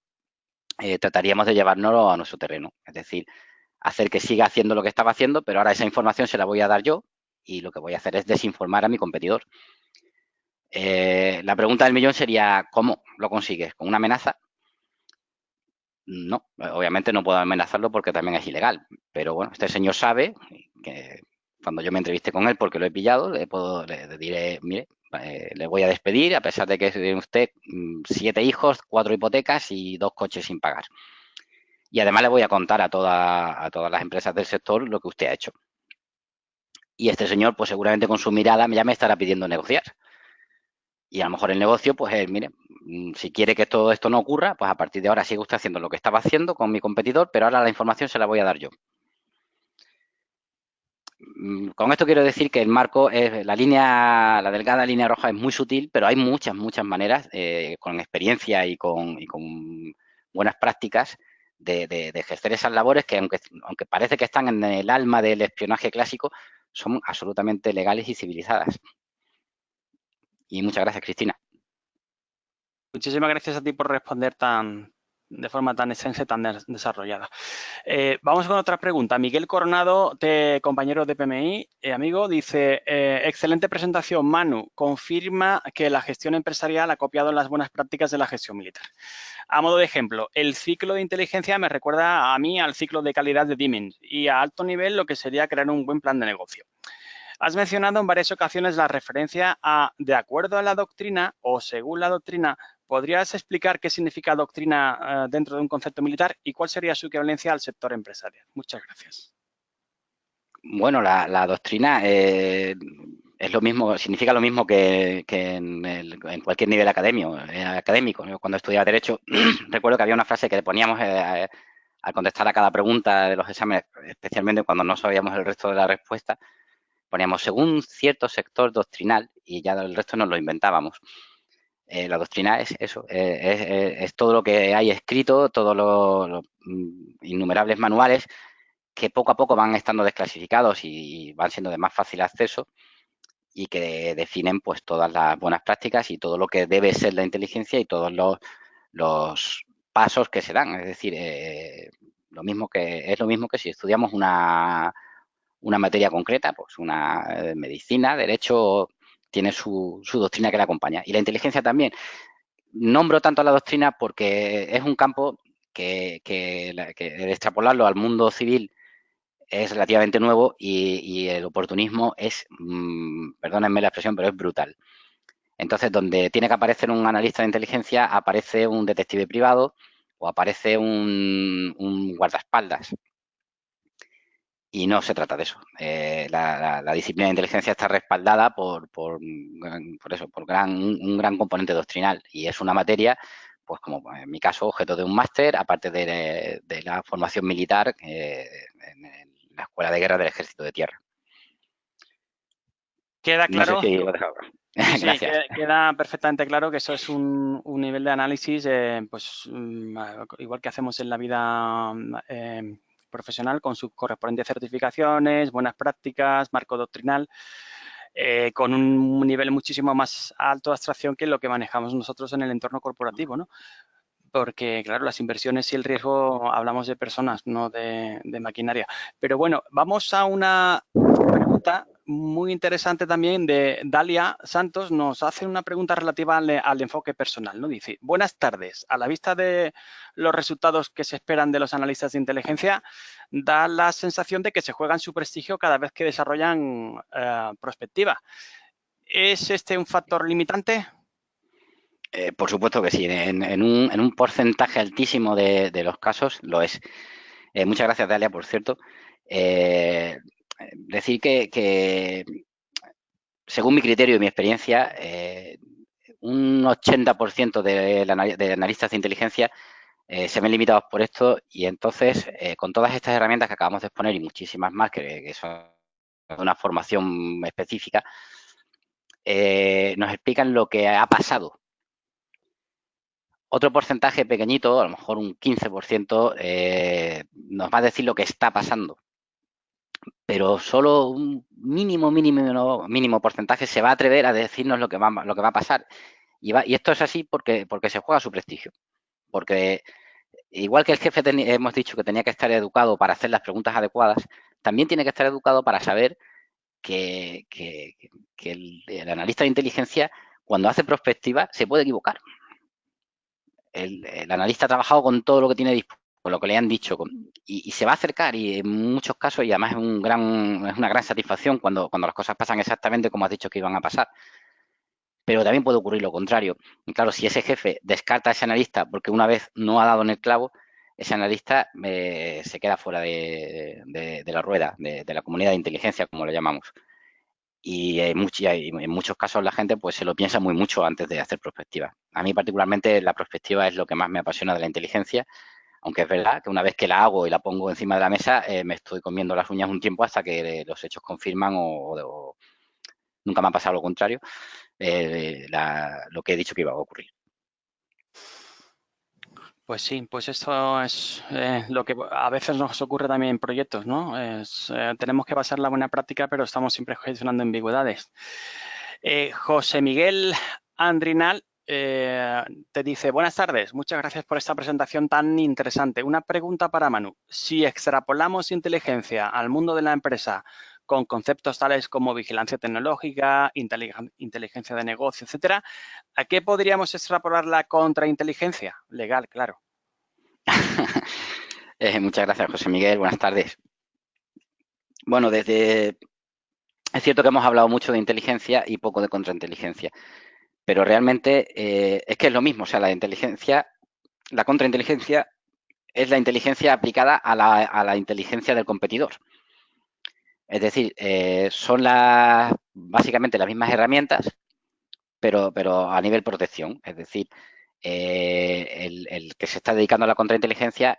trataríamos de llevárnoslo a nuestro terreno. Es decir, hacer que siga haciendo lo que estaba haciendo, pero ahora esa información se la voy a dar yo y lo que voy a hacer es desinformar a mi competidor. La pregunta del millón sería, ¿cómo lo consigues? ¿Con una amenaza? No, obviamente no puedo amenazarlo porque también es ilegal, pero bueno, este señor sabe que cuando yo me entreviste con él, porque lo he pillado, le diré, mire, le voy a despedir a pesar de que tiene usted 7 hijos, 4 hipotecas y 2 coches sin pagar. Y además le voy a contar a todas las empresas del sector lo que usted ha hecho. Y este señor, pues seguramente con su mirada ya me estará pidiendo negociar. Y a lo mejor el negocio, pues mire, si quiere que todo esto no ocurra, pues a partir de ahora sigue usted haciendo lo que estaba haciendo con mi competidor, pero ahora la información se la voy a dar yo. Con esto quiero decir que el marco, la delgada línea roja es muy sutil, pero hay muchas maneras, con experiencia y con buenas prácticas, de ejercer esas labores que, aunque parece que están en el alma del espionaje clásico, son absolutamente legales y civilizadas. Y muchas gracias, Cristina. Muchísimas gracias a ti por responder de forma tan extensa y tan desarrollada. Vamos con otra pregunta. Miguel Coronado, compañero de PMI, amigo, dice, excelente presentación, Manu. Confirma que la gestión empresarial ha copiado las buenas prácticas de la gestión militar. A modo de ejemplo, el ciclo de inteligencia me recuerda a mí al ciclo de calidad de Deming y a alto nivel lo que sería crear un buen plan de negocio. Has mencionado en varias ocasiones la referencia a de acuerdo a la doctrina o según la doctrina. ¿Podrías explicar qué significa doctrina dentro de un concepto militar y cuál sería su equivalencia al sector empresarial? Muchas gracias. Bueno, la doctrina es lo mismo, significa lo mismo que en cualquier nivel académico. Cuando estudiaba Derecho, recuerdo que había una frase que le poníamos al contestar a cada pregunta de los exámenes, especialmente cuando no sabíamos el resto de la respuesta, poníamos según cierto sector doctrinal y ya el resto nos lo inventábamos. La doctrina es eso, es todo lo que hay escrito, todos los innumerables manuales que poco a poco van estando desclasificados y van siendo de más fácil acceso y que definen pues todas las buenas prácticas y todo lo que debe ser la inteligencia y todos los pasos que se dan. Es decir, es lo mismo que si estudiamos una una materia concreta, pues una medicina, derecho, tiene su doctrina que la acompaña. Y la inteligencia también. Nombro tanto la doctrina porque es un campo que el extrapolarlo al mundo civil es relativamente nuevo y el oportunismo es, perdónenme la expresión, pero es brutal. Entonces, donde tiene que aparecer un analista de inteligencia, aparece un detective privado o aparece un guardaespaldas. Y no se trata de eso. La disciplina de inteligencia está respaldada por eso, por un gran componente doctrinal. Y es una materia, pues como en mi caso, objeto de un máster, aparte de la formación militar en la Escuela de Guerra del Ejército de Tierra. Queda No sé claro. si lo he dejado. Sí, Gracias. queda perfectamente claro que eso es un nivel de análisis, pues igual que hacemos en la vida profesional, con sus correspondientes certificaciones, buenas prácticas, marco doctrinal, con un nivel muchísimo más alto de abstracción que lo que manejamos nosotros en el entorno corporativo, ¿no? Porque, claro, las inversiones y el riesgo, hablamos de personas, no de maquinaria. Pero bueno, vamos a una pregunta muy interesante también de Dalia Santos. Nos hace una pregunta relativa al enfoque personal, ¿no? Dice, buenas tardes. A la vista de los resultados que se esperan de los analistas de inteligencia, da la sensación de que se juegan su prestigio cada vez que desarrollan prospectiva. ¿Es este un factor limitante? Por supuesto que sí, en un porcentaje altísimo de los casos lo es. Muchas gracias, Dalia, por cierto. Decir que, según mi criterio y mi experiencia, un 80% de analistas de inteligencia se ven limitados por esto y entonces, con todas estas herramientas que acabamos de exponer y muchísimas más que son de una formación específica, nos explican lo que ha pasado. Otro porcentaje pequeñito, a lo mejor un 15%, nos va a decir lo que está pasando. Pero solo un mínimo porcentaje se va a atrever a decirnos lo que va a pasar. Y esto es así porque se juega su prestigio. Porque igual que el jefe hemos dicho que tenía que estar educado para hacer las preguntas adecuadas, también tiene que estar educado para saber que el analista de inteligencia, cuando hace prospectiva, se puede equivocar. El analista ha trabajado con todo lo que tiene disponible, con lo que le han dicho, y se va a acercar, y en muchos casos, y además es una gran satisfacción cuando las cosas pasan exactamente como has dicho que iban a pasar. Pero también puede ocurrir lo contrario. Y claro, si ese jefe descarta a ese analista porque una vez no ha dado en el clavo, ese analista se queda fuera de la rueda, de la comunidad de inteligencia, como lo llamamos. Y en muchos casos la gente pues se lo piensa muy mucho antes de hacer prospectiva. A mí particularmente la prospectiva es lo que más me apasiona de la inteligencia, aunque es verdad que una vez que la hago y la pongo encima de la mesa, me estoy comiendo las uñas un tiempo hasta que los hechos confirman o nunca me ha pasado lo contrario, lo que he dicho que iba a ocurrir. Pues sí, pues esto es lo que a veces nos ocurre también en proyectos, ¿no? Tenemos que basar la buena práctica, pero estamos siempre gestionando ambigüedades. José Miguel Andrinal te dice, buenas tardes, muchas gracias por esta presentación tan interesante. Una pregunta para Manu. Si extrapolamos inteligencia al mundo de la empresa con conceptos tales como vigilancia tecnológica, inteligencia de negocio, etcétera, ¿a qué podríamos extrapolar la contrainteligencia? Legal, claro. Muchas gracias, José Miguel. Buenas tardes. Bueno, es cierto que hemos hablado mucho de inteligencia y poco de contrainteligencia, pero realmente es que es lo mismo. O sea, la contrainteligencia es la inteligencia aplicada a la inteligencia del competidor. Es decir, son básicamente las mismas herramientas, pero a nivel protección. Es decir, el que se está dedicando a la contrainteligencia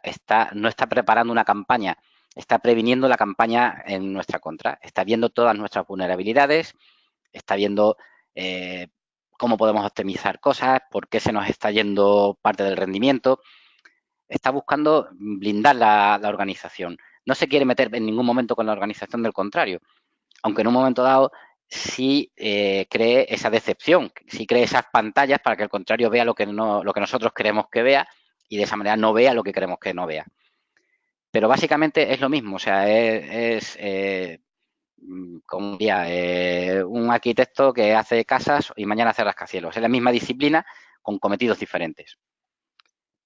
no está preparando una campaña, está previniendo la campaña en nuestra contra. Está viendo todas nuestras vulnerabilidades, está viendo cómo podemos optimizar cosas, por qué se nos está yendo parte del rendimiento. Está buscando blindar la organización. No se quiere meter en ningún momento con la organización del contrario, aunque en un momento dado sí cree esa decepción, sí cree esas pantallas para que el contrario vea lo que nosotros queremos que vea y de esa manera no vea lo que queremos que no vea. Pero básicamente es lo mismo, o sea, como un arquitecto que hace casas y mañana hace rascacielos. Es la misma disciplina con cometidos diferentes.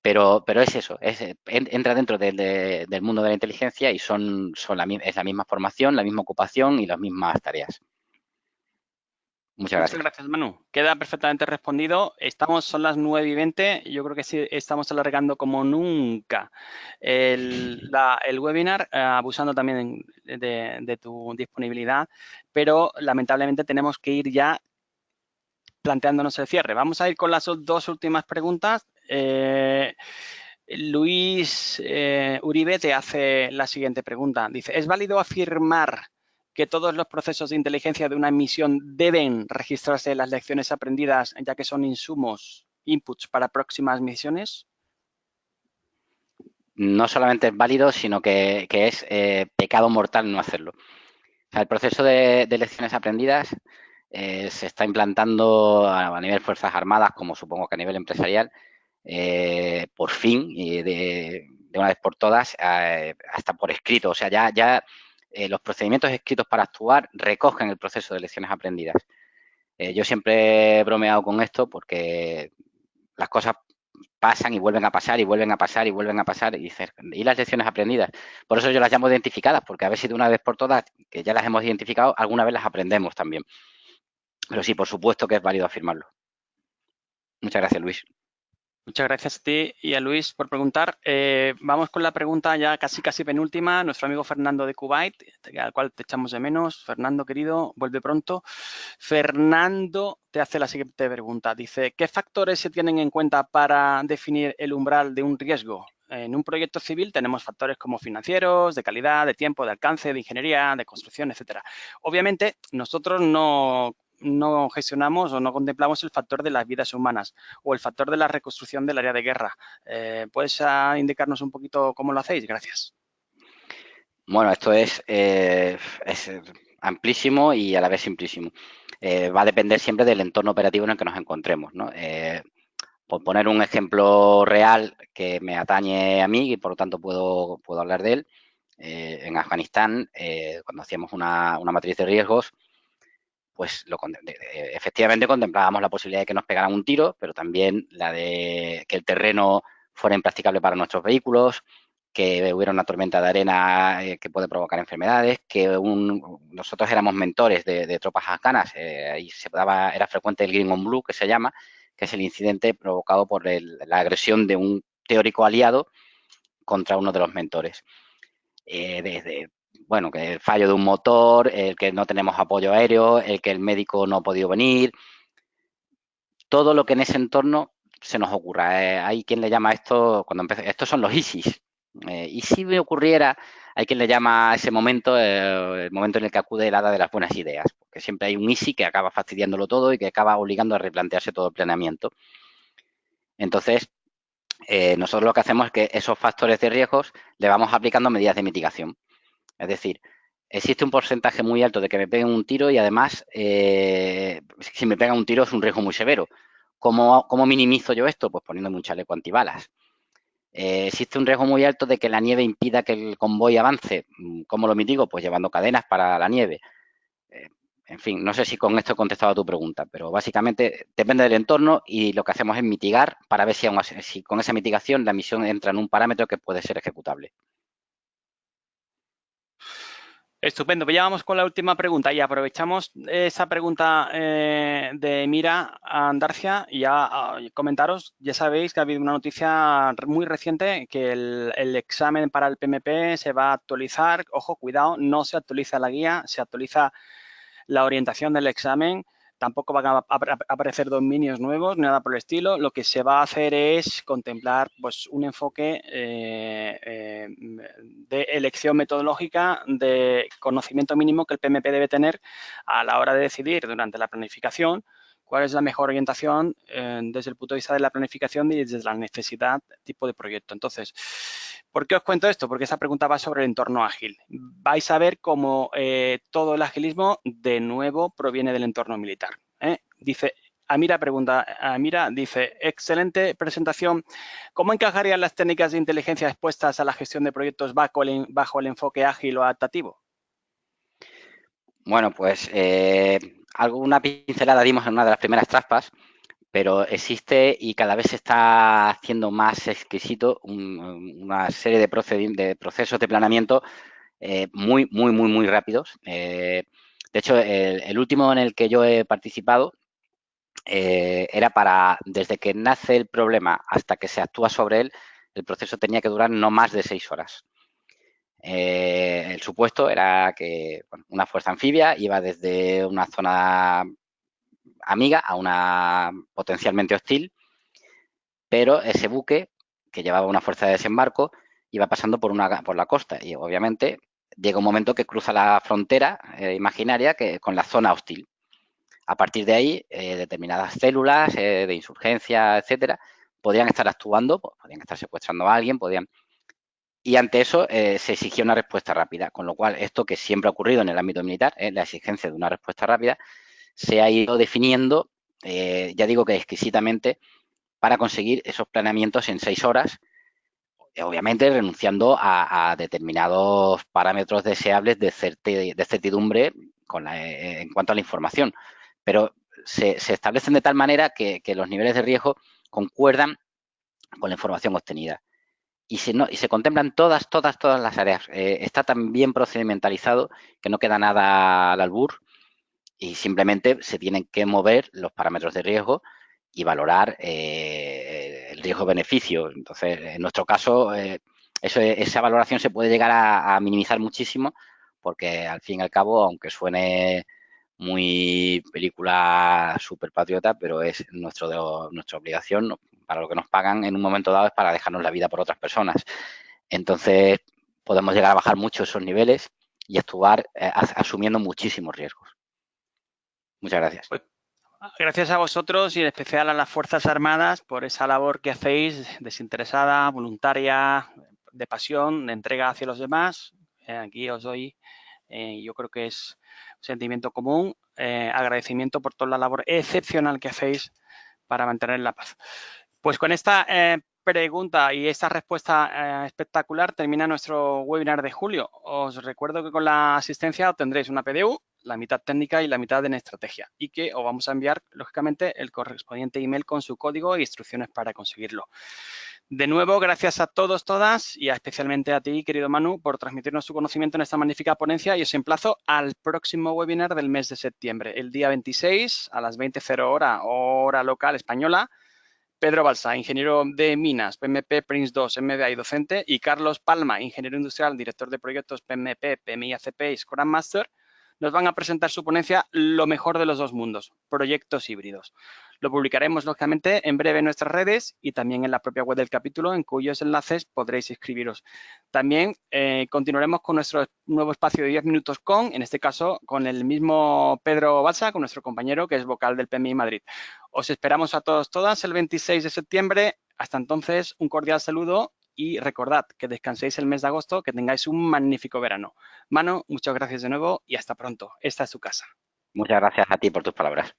Pero es eso, entra dentro del mundo de la inteligencia y es la misma formación, la misma ocupación y las mismas tareas. Muchas Muchas gracias. gracias, Manu. Queda perfectamente respondido. Son las 9:20. Yo creo que sí estamos alargando como nunca el webinar, abusando también de tu disponibilidad, pero lamentablemente tenemos que ir ya planteándonos el cierre. Vamos a ir con las dos últimas preguntas. Luis Uribe te hace la siguiente pregunta. Dice, ¿es válido afirmar que todos los procesos de inteligencia de una misión deben registrarse en las lecciones aprendidas, ya que son inputs para próximas misiones? No solamente es válido, sino que es pecado mortal no hacerlo. O sea, el proceso de lecciones aprendidas se está implantando a nivel Fuerzas Armadas, como supongo que a nivel empresarial, por fin, y de una vez por todas, hasta por escrito. O sea, ya los procedimientos escritos para actuar recogen el proceso de lecciones aprendidas. Yo siempre he bromeado con esto porque las cosas pasan y vuelven a pasar y vuelven a pasar y vuelven a pasar y las lecciones aprendidas. Por eso yo las llamo identificadas, porque a ver si de una vez por todas, que ya las hemos identificado, alguna vez las aprendemos también. Pero sí, por supuesto que es válido afirmarlo. Muchas gracias, Luis. Muchas gracias a ti y a Luis por preguntar. Vamos con la pregunta ya casi penúltima. Nuestro amigo Fernando de Kuwait, al cual te echamos de menos. Fernando, querido, vuelve pronto. Fernando te hace la siguiente pregunta. Dice, ¿qué factores se tienen en cuenta para definir el umbral de un riesgo? En un proyecto civil tenemos factores como financieros, de calidad, de tiempo, de alcance, de ingeniería, de construcción, etcétera. Obviamente, nosotros no gestionamos o no contemplamos el factor de las vidas humanas o el factor de la reconstrucción del área de guerra. ¿Puedes indicarnos un poquito cómo lo hacéis? Gracias. Bueno, esto es amplísimo y a la vez simplísimo. Va a depender siempre del entorno operativo en el que nos encontremos, ¿no? Por poner un ejemplo real que me atañe a mí y por lo tanto puedo hablar de él, en Afganistán, cuando hacíamos una matriz de riesgos, pues efectivamente contemplábamos la posibilidad de que nos pegaran un tiro, pero también la de que el terreno fuera impracticable para nuestros vehículos, que hubiera una tormenta de arena que puede provocar enfermedades, que nosotros éramos mentores de tropas afganas, ahí era frecuente el Green on Blue, que se llama, que es el incidente provocado por la agresión de un teórico aliado contra uno de los mentores. Bueno, que el fallo de un motor, el que no tenemos apoyo aéreo, el que el médico no ha podido venir, todo lo que en ese entorno se nos ocurra. Hay quien le llama esto, estos son los ISIS. Y si me ocurriera, hay quien le llama a ese momento el momento en el que acude el hada de las buenas ideas, porque siempre hay un ISIS que acaba fastidiándolo todo y que acaba obligando a replantearse todo el planeamiento. Entonces, nosotros lo que hacemos es que esos factores de riesgos le vamos aplicando medidas de mitigación. Es decir, existe un porcentaje muy alto de que me peguen un tiro y además, si me pegan un tiro es un riesgo muy severo. ¿Cómo minimizo yo esto? Pues poniéndome un chaleco antibalas. Existe un riesgo muy alto de que la nieve impida que el convoy avance. ¿Cómo lo mitigo? Pues llevando cadenas para la nieve. En fin, no sé si con esto he contestado a tu pregunta, pero básicamente depende del entorno y lo que hacemos es mitigar para ver si con esa mitigación la misión entra en un parámetro que puede ser ejecutable. Estupendo, pues ya vamos con la última pregunta y aprovechamos esa pregunta de Mira Andarcia y ya comentaros, ya sabéis que ha habido una noticia muy reciente que el examen para el PMP se va a actualizar, ojo, cuidado, no se actualiza la guía, se actualiza la orientación del examen. Tampoco van a aparecer dominios nuevos, nada por el estilo. Lo que se va a hacer es contemplar pues, un enfoque de elección metodológica, de conocimiento mínimo que el PMP debe tener a la hora de decidir durante la planificación cuál es la mejor orientación desde el punto de vista de la planificación y desde la necesidad tipo de proyecto. Entonces, ¿por qué os cuento esto? Porque esa pregunta va sobre el entorno ágil. Vais a ver cómo todo el agilismo de nuevo proviene del entorno militar. Dice, Amira dice, excelente presentación. ¿Cómo encajarían las técnicas de inteligencia expuestas a la gestión de proyectos bajo el enfoque ágil o adaptativo? Bueno, pues alguna pincelada dimos en una de las primeras trampas, pero existe y cada vez se está haciendo más exquisito una serie de procesos de planeamiento muy rápidos. De hecho, el último en el que yo he participado era desde que nace el problema hasta que se actúa sobre él, el proceso tenía que durar no más de 6 horas. El supuesto era que una fuerza anfibia iba desde una zona amiga a una potencialmente hostil, pero ese buque, que llevaba una fuerza de desembarco, iba pasando por la costa y obviamente llega un momento que cruza la frontera imaginaria con la zona hostil. A partir de ahí, determinadas células de insurgencia, etcétera, podrían estar actuando, podrían estar secuestrando a alguien, y ante eso se exigió una respuesta rápida, con lo cual esto que siempre ha ocurrido en el ámbito militar, la exigencia de una respuesta rápida, se ha ido definiendo, ya digo que exquisitamente, para conseguir esos planeamientos en 6 horas, obviamente renunciando a determinados parámetros deseables de certidumbre en cuanto a la información. Pero se establecen de tal manera que los niveles de riesgo concuerdan con la información obtenida. Y se contemplan todas las áreas. Está tan bien procedimentalizado que no queda nada al albur y simplemente se tienen que mover los parámetros de riesgo y valorar el riesgo-beneficio. Entonces, en nuestro caso, esa valoración se puede llegar a minimizar muchísimo porque, al fin y al cabo, aunque suene muy película súper patriota, pero es nuestra obligación, para lo que nos pagan en un momento dado es para dejarnos la vida por otras personas. Entonces, podemos llegar a bajar mucho esos niveles y actuar asumiendo muchísimos riesgos. Muchas gracias. Pues, gracias a vosotros y en especial a las Fuerzas Armadas por esa labor que hacéis desinteresada, voluntaria, de pasión, de entrega hacia los demás. Aquí os doy, yo creo que es un sentimiento común, agradecimiento por toda la labor excepcional que hacéis para mantener la paz. Pues con esta pregunta y esta respuesta espectacular termina nuestro webinar de julio. Os recuerdo que con la asistencia obtendréis una PDU, la mitad técnica y la mitad en estrategia, y que os vamos a enviar, lógicamente, el correspondiente email con su código e instrucciones para conseguirlo. De nuevo, gracias a todos, todas, y especialmente a ti, querido Manu, por transmitirnos tu conocimiento en esta magnífica ponencia, y os emplazo al próximo webinar del mes de septiembre, el día 26 a las 20:00 hora local española. Pedro Balsa, ingeniero de minas, PMP, Prince 2, MBA y docente, y Carlos Palma, ingeniero industrial, director de proyectos PMP, PMI, ACP y Scrum Master, nos van a presentar su ponencia Lo mejor de los dos mundos, proyectos híbridos. Lo publicaremos, lógicamente, en breve en nuestras redes y también en la propia web del capítulo, en cuyos enlaces podréis inscribiros. También continuaremos con nuestro nuevo espacio de 10 minutos en este caso, con el mismo Pedro Balsa, con nuestro compañero, que es vocal del PMI Madrid. Os esperamos a todos, todas, el 26 de septiembre. Hasta entonces, un cordial saludo y recordad que descanséis el mes de agosto, que tengáis un magnífico verano. Manu, muchas gracias de nuevo y hasta pronto. Esta es su casa. Muchas gracias a ti por tus palabras.